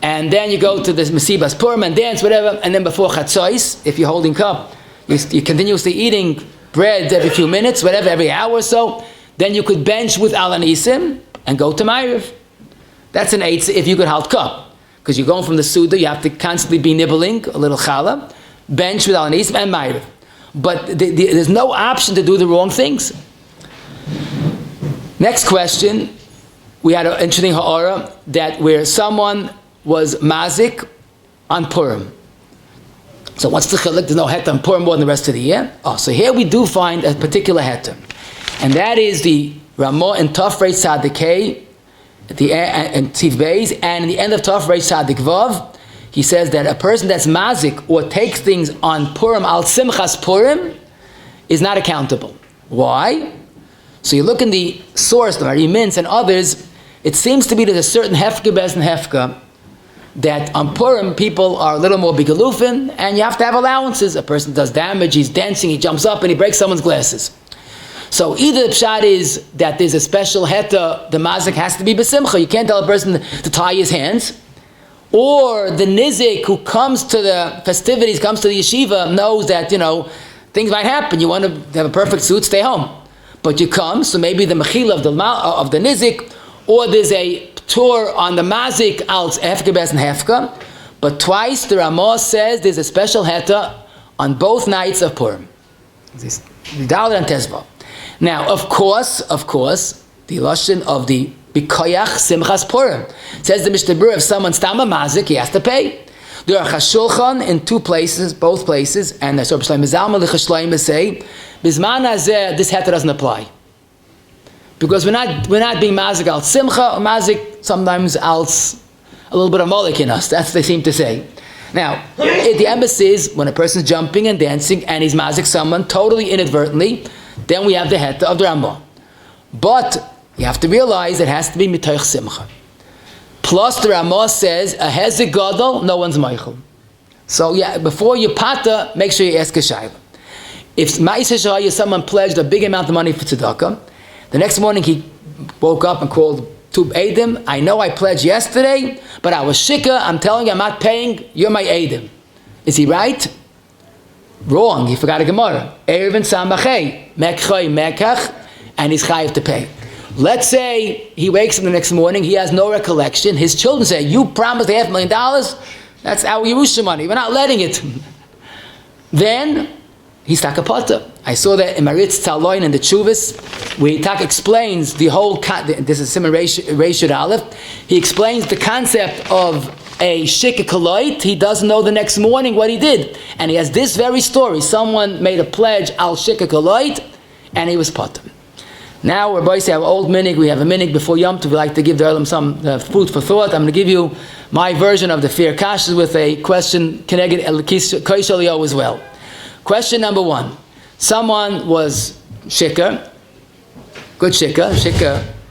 and then you go to the Mesibas Purim and dance, whatever, and then before Chatzos, if you're holding cup, you're continuously eating bread every few minutes, whatever, every hour or so, then you could bench with Al-Nisim and go to Ma'ariv. That's an eitzah if you could hold cup. Because you're going from the Suda, you have to constantly be nibbling a little challah, bench with Al-Nisim and Ma'ariv. But there's no option to do the wrong things. Next question, we had an interesting ha'ara that where someone was mazik on Purim. So what's the chiluk? There's no het on Purim more than the rest of the year. So here we do find a particular het, and that is the Ramah in Tov Reish Tzadik Hey, at the and Tiv Beis, and in the end of Tov Reish Tzadik Vav, he says that a person that's mazik or takes things on Purim al Simchas Purim is not accountable. Why? So you look in the source, the Mincha and others. It seems to be that a certain hefka bes and hefka, that on Purim people are a little more bigalufin, and you have to have allowances. A person does damage, he's dancing, he jumps up and he breaks someone's glasses. So either the pshat is that there's a special heta, the mazik has to be besimcha, you can't tell a person to tie his hands, or the nizik who comes to the festivities, comes to the yeshiva, knows that, things might happen, you want to have a perfect suit, stay home. But you come, so maybe the mechila of the nizik, or there's a tour on the mazik al hefka bes and hefka, but twice the Ramah says there's a special heta on both nights of Purim. Dalet and Tezva. Now, of course, the lashon of the bikoyach simchas Purim says the Mishnah Berurah, if someone's tama mazik, he has to pay. There are chashulchan in both places, and the Ravpaskening Mizalma l'chashleim say bizman hazeh this heta doesn't apply. Because we're not being mazik al simcha, or mazik sometimes al a little bit of molik in us. That's what they seem to say. Now, the embassy is when a person's jumping and dancing and he's mazik someone totally inadvertently, then we have the heta of the Ramah. But you have to realize it has to be mitoich simcha. Plus the Ramah says a hezek gadol, no one's meichel. So before you pata, make sure you ask a shilah. If ma'aseh shahaya, someone pledged a big amount of money for tzedaka, the next morning he woke up and called to Eidim. I know I pledged yesterday, but I was shikah. I'm telling you I'm not paying. You're my Eidim. Is he right? Wrong. He forgot a Gemara. Erevin samachei mekchay mekach, and he's chayiv to pay. Let's say he wakes up the next morning. He has no recollection. His children say, "You promised $500,000. That's our Yerusha money. We're not letting it." Then he's takapata. I saw that in Maritz Tzaloin in the Chuvas, where Tak explains the whole, this is Simon Reishud Aleph, he explains the concept of a shikur. He doesn't know the next morning what he did. And he has this very story. Someone made a pledge al shikur, and he was patur. Now we're boys have old minig. We have a minig before Yom Tov. We like to give the Olam some food for thought. I'm going to give you my version of the fear kashas with a question connected Kohein as well. Question number 1. Someone was shikur, good shikur,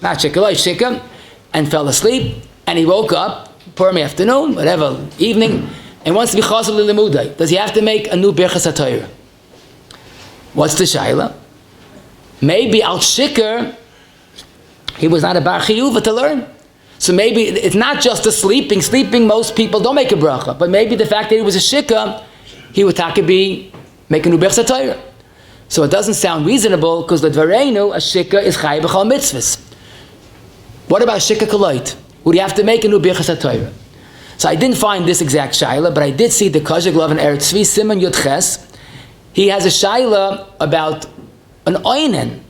not shikur, like shikur, and fell asleep, and he woke up, Purim afternoon, whatever, evening, and wants to be chazal l'limudai. Does he have to make a new bרכת Torah? What's the sheila? Maybe al shikur, he was not a bar chiyuva to learn. So maybe it's not just the sleeping. Sleeping, most people don't make a bracha, but maybe the fact that he was a shikur, he would be making a new bרכת Torah. So it doesn't sound reasonable because the dvareinu, a shikur is chayav b'chol mitzvahs. What about shikur k'lot? Would he have to make a new bרכת Torah? So I didn't find this exact sheila, but I did see the Kazakh Love and Adar II, Simon Yud Ches. He has a sheila about an oinen.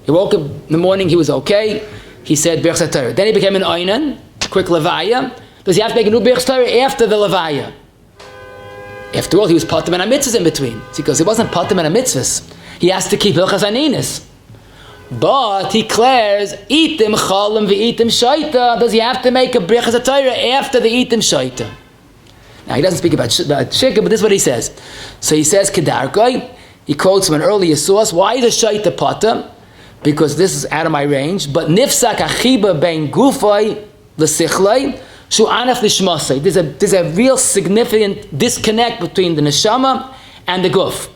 He woke up in the morning, he was okay. He said bרכת Torah. Then he became an oinen, quick levaya. Does he have to make a new bרכת Torah after the levaya? After all, he was patim and mitzvahs in between. Because he wasn't patim and mitzvahs. He has to keep hilchas aninis. But he declares, itim chalim v'itim shaita. Does he have to make a bרכת Torah after the itim shaita? Now he doesn't speak about shikkur, but this is what he says. So he says, kedarkoi. He quotes from an earlier source. Why is a shaita patim? Because this is out of my range. But nifsak achiba bein gufay l'sichlay shu anaf lishmasay. There's a real significant disconnect between the neshama and the guf.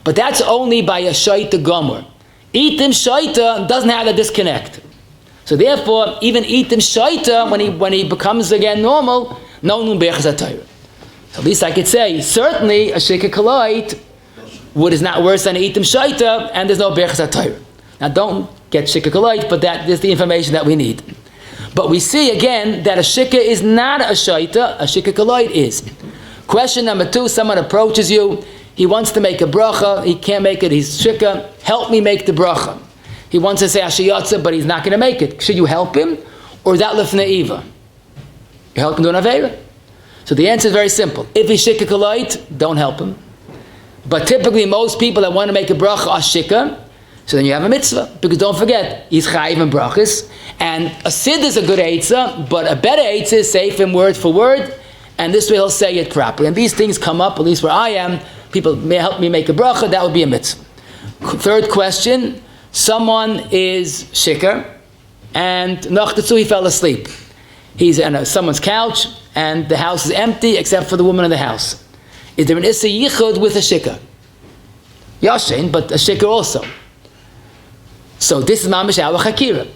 But that's only by a shaita gomer. Itim shaita doesn't have a disconnect. So therefore, even itim shaita, when he becomes again normal, no nun bרכת Torah. So at least I could say, certainly a shikur k'lot is not worse than itim shaita, and there's no bרכת Torah. Now don't get shikur k'lot, but that is the information that we need. But we see again that a shikur is not a shaita, a shikur k'lot is. Question number 2, someone approaches you, he wants to make a bracha, he can't make it, he's shikur, help me make the bracha. He wants to say ashiyatza, but he's not going to make it. Should you help him? Or is that lifnei iva? You help him do an aveira? So the answer is very simple. If he's shikur k'lot, don't help him. But typically most people that want to make a bracha are shikur, so then you have a mitzvah. Because don't forget, he's chayiv and brachas, and a sid is a good eitzah, but a better eitzah is safe in word for word, and this way he'll say it properly. And these things come up, at least where I am, people may help me make a bracha, that would be a mitzvah. Third question, someone is shikur, and nachtatzu he fell asleep. He's on someone's couch, and the house is empty except for the woman in the house. Is there an issa yichud with a shikur? Yashin, but a shikur also. So this is mamish our chakira.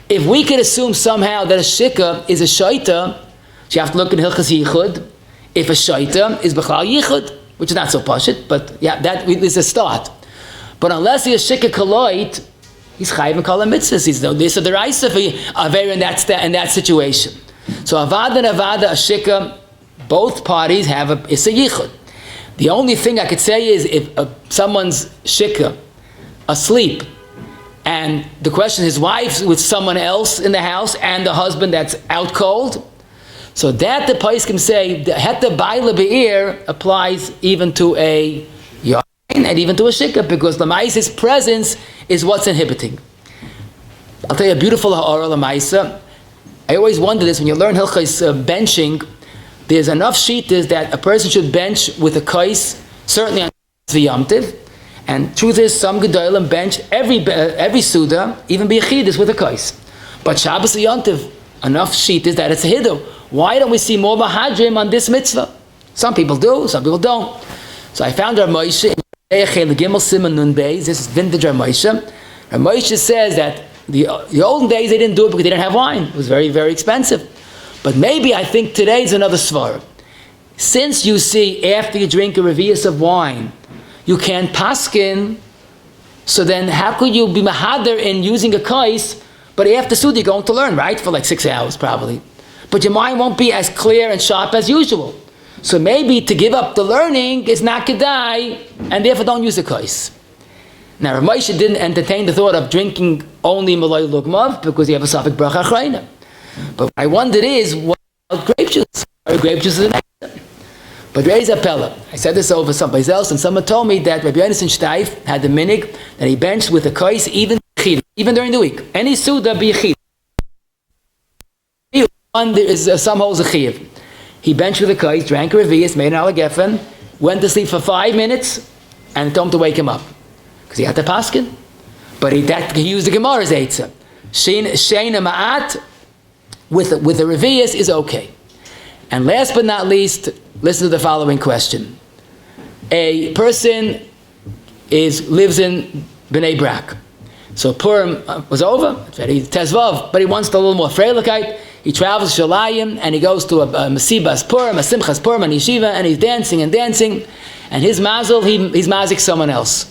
If we could assume somehow that a shikur is a shaita, so you have to look at hilchas yichud. If a shaita is b'chlal yichud, which is not so pashit, but yeah, that is a start. But unless he is shikur k'lot, he's chayiv and kol mitzvahs. He's no this or the raisa for aver in that situation. So avada and avada, a shikur, both parties have a yichud. The only thing I could say is if someone's shikur asleep, and the question, his wife's with someone else in the house, and the husband that's out cold, so that the poskim say the heta baila be'ir applies even to a yain and even to a shikur, because lamaisa's presence is what's inhibiting. I'll tell you a beautiful ha'ara lamaisa. I always wonder this when you learn hilchos benching. There's enough shittas that a person should bench with a kais, certainly on Yom Tov. And truth is, some gedolim bench every suda, even biyachidus with a kais. But Shabbos and Yom Tov, enough shittas that it's a hidduh. Why don't we see more mahadrim on this mitzvah? Some people do, some people don't. So I found Rav Moshe in Gimel Simon Nun Beis. This is vintage Rav Moshe. Rav Moshe says that the olden days they didn't do it because they didn't have wine. It was very, very expensive. But maybe I think today is another svara. Since you see after you drink a revius of wine, you can't paskin, so then how could you be mahader in using a kais, but after Suda you're going to learn, right? For like 6 hours probably. But your mind won't be as clear and sharp as usual. So maybe to give up the learning is not kedai, and therefore don't use the kais. Now Rav Moshe didn't entertain the thought of drinking only malay lugmav because you have a safek bracha achrayna. But what I wondered is, what about grape juice? Or grape juice is an excellent. But Reiz Apella, I said this over someplace else, and someone told me that Rabbi Yonason Steif had the minig that he benched with a kais even chiyuv. even during the week. Any Suda b'yichid. One, there is some holes of chiyuv. He benched with the kais, drank a revius, made an alagefen, went to sleep for 5 minutes, and told him to wake him up. Because he had to paskin. But he used the Gemara's eitzah. Sheina ma'at with the revius is okay. And last but not least, listen to the following question. A person lives in Bnei Brak. So Purim was over, it's very tezvav, but he wants a little more freilikkeit. He travels to Shalayim and he goes to a Masibas Purim, a Simchas Purim, and yeshiva, and he's dancing and dancing. And his mazel, he's mazik someone else.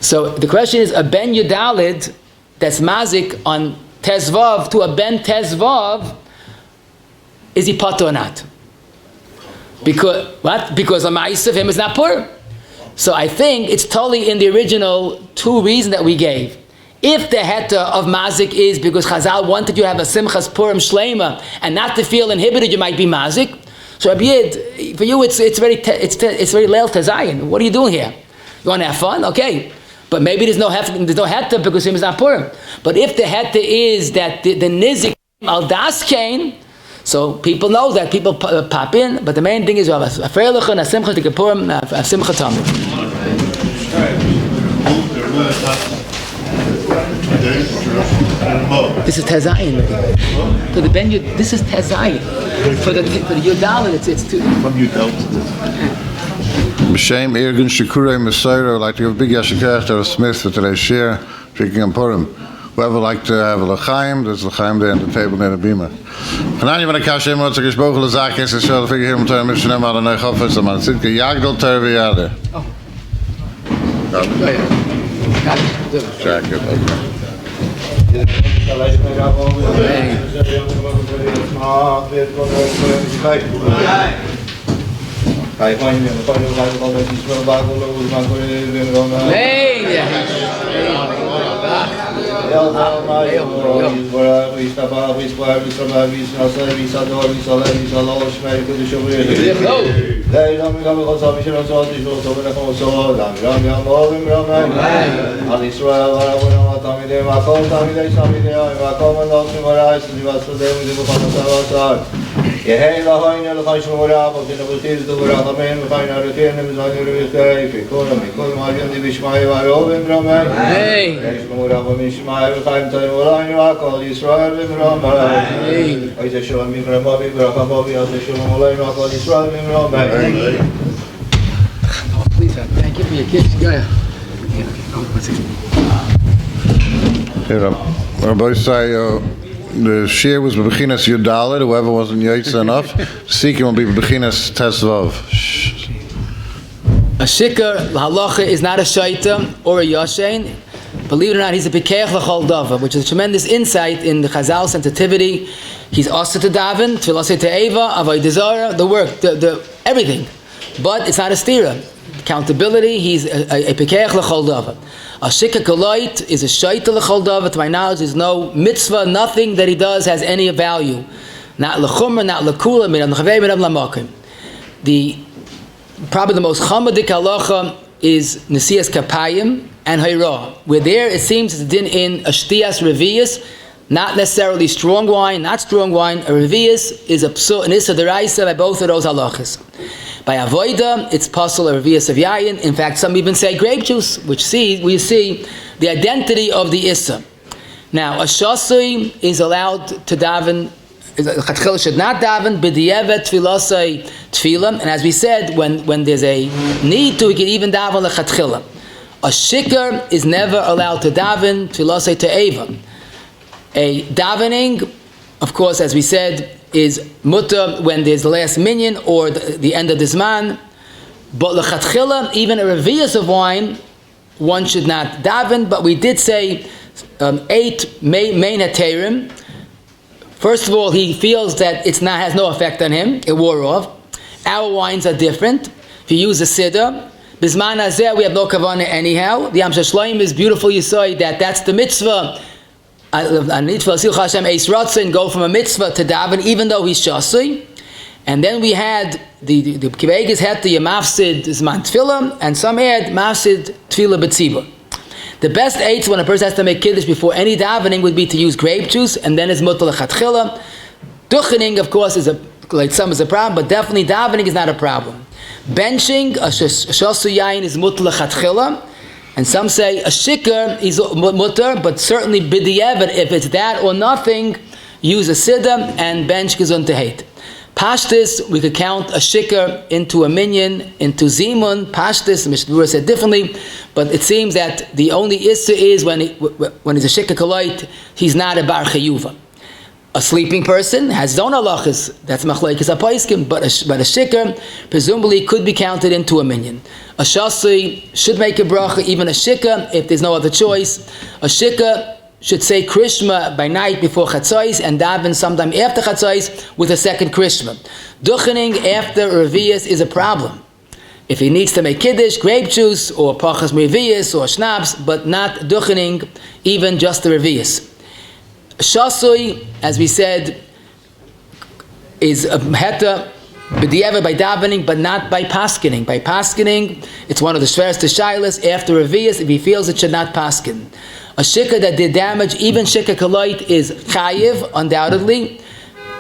So the question is, a ben yudalid that's mazik on tezvav to a ben tezvav, is he patur or not? Because what? Because a ma'is of him is not Purim. So I think it's totally in the original 2 reasons that we gave. If the heta of mazik is because Chazal wanted you to have a simchas Purim shleima and not to feel inhibited, you might be mazik. So Rabbi Yid, for you it's very leil tezayin. What are you doing here? You want to have fun? Okay. But maybe there's no heta because him is not Purim. But if the heta is that the nizik al das kain, so people know that, people pop in, but the main thing is you have a freilich and a simcha to Purim, a simcha tamid. This is tezayin. For the ben yud, this is tezayin. For the yudal, it's too. From yudal to this. B'shem Irgun Shikurei Messiah, I'd like to give a big yashikach to Smith for today's share, drinking on Purim. Whoever would like to have a l'chaim, there's l'chaim there on the table near the bima. Chanani van HaKash Emot, Zakish Bochel Azak, Yes Yisrael, Figure Him, Torah Mishnah, Mal Anoi Chofetz, Aman Tzidke, Yagdol Torah V'Yadeh. Oh. Got it? Check it, okay. Yehi lahoyne l'chai shmura, v'kina v'chir d'vura chamen, v'chai narutin, v'zani r'vichei, v'kol ma'adim di b'shmai v'arovim ramei, v'chai shmura v'mishmai, v'chai m'tay v'olayin v'akol Yisrael v'mramei, v'chai shalom v'mramavi, v'racham v'avi, v'chai shalom olayin v'akol Yisrael v'mramei. Please, thank you for your kids. Go ahead. Here, Rabbi say, the shir was bechinas yudalet. Whoever wasn't yaitza enough, seeking will be bechinas tesvav. A shikur halacha is not a shaita or a yashain. Believe it or not, he's a pikeach l'chol dava, which is a tremendous insight in the Chazal sensitivity. He's assur to daven, tefillah to eva, avodah zarah, the work, the everything. But it's not a stira. Accountability. He's a pikeach l'chol dava. A shikha koloit is a shaita l'chol dava. To my knowledge, there's no mitzvah, nothing that he does has any value. Not l'chumra, not l'kula, minam l'chavei, minam l'makim. Probably the most chamadik halacha is nesias kapayim and hayra. Where there it seems it's din in a shtiyas revius, not necessarily strong wine, not strong wine. A revius is a psul, an issa deraisa by both of those halachas. By avoida, it's possible a revius of yayin. In fact, some even say grape juice, which we see the identity of the issa. Now, a shasui is allowed to daven. Chatchila should not daven b'di'evet tfilasei tefillah, and as we said, when there's a need to, we can even daven lechatchila. A shikur is never allowed to daven tfilasei te'eva. A davening, of course, as we said, is mutter when there's the last minyan or the end of the zman. But lechatchila, even a revius of wine, one should not daven. But we did say 8 main heterim. First of all, he feels that has no effect on him. It wore off. Our wines are different. If you use a siddur, bisman hazeh, we have no kavanah anyhow. The Am Shloim is beautiful. You say that's the mitzvah. And go from a mitzvah to daven, even though he's shasui. And then we had the Kivegas had the mafsid zman tefillah, and some add mafsid tefillah b'tzibur. The best eights when a person has to make kiddush before any davening would be to use grape juice, and then it's mutal lechatchila. Duchaning, of course, is like some is a problem, but definitely davening is not a problem. Benching, a shasu yain is mutal lechatchila, and some say a shikur is mutter, but certainly b'diavad, if it's that or nothing, use a siddur and bench gesund to hate. Pashtis, we could count a shikur into a minyan, into zimun. Pashtis, Mishnah said differently, but it seems that the only issue is when he's a shikur koloit, he's not a bar chayuva. A sleeping person has his own halachas, that's machlekes hapaiskim, but a shikur presumably could be counted into a minyan. A shasui should make a bracha, even a shikur, if there's no other choice. A shikur should say krishma by night before chatzos and daven sometime after chatzos with a second krishma. Duchaning after revius is a problem. If he needs to make kiddush, grape juice, or pachas revius, or schnapps, but not duchaning, even just the revius. Shasui, as we said, is a heta b'diavad by davening, but not by paskening. By paskening, it's one of the shveres to shilas. After revius, if he feels it should not pasken. A shikur that did damage, even shikur koloit, is chayiv, undoubtedly.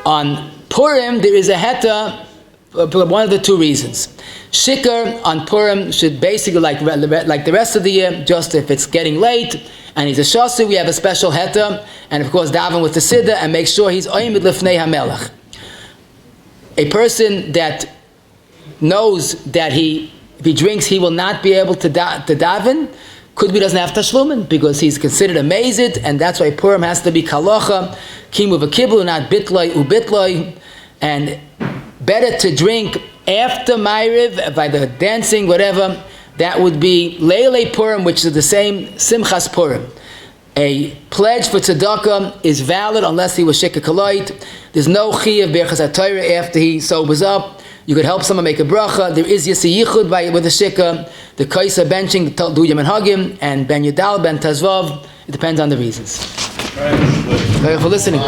On Purim, there is a heta, one of the two reasons. Shikur on Purim should basically, like the rest of the year, just if it's getting late, and he's a shasu, we have a special heta, and of course daven with the siddur, and make sure he's oimid lifnei hamelech. A person that knows that if he drinks, he will not be able to daven, could be doesn't have tashlumin because he's considered a mazid, and that's why Purim has to be kalacha, kimu v'kiblu, not bitloi ubitloi, and better to drink after Ma'ariv, by the dancing, whatever, that would be Leilei Purim, which is the same Simchas Purim. A pledge for tzedaka is valid unless he was shikur koloit. There's no chiyuv berchas Torah after he sobers up. You could help someone make a bracha. There is yichud with a shikur. The kaisa benching, do yom and hagim, and ben yudal, ben tazvav. It depends on the reasons. Thank you for listening.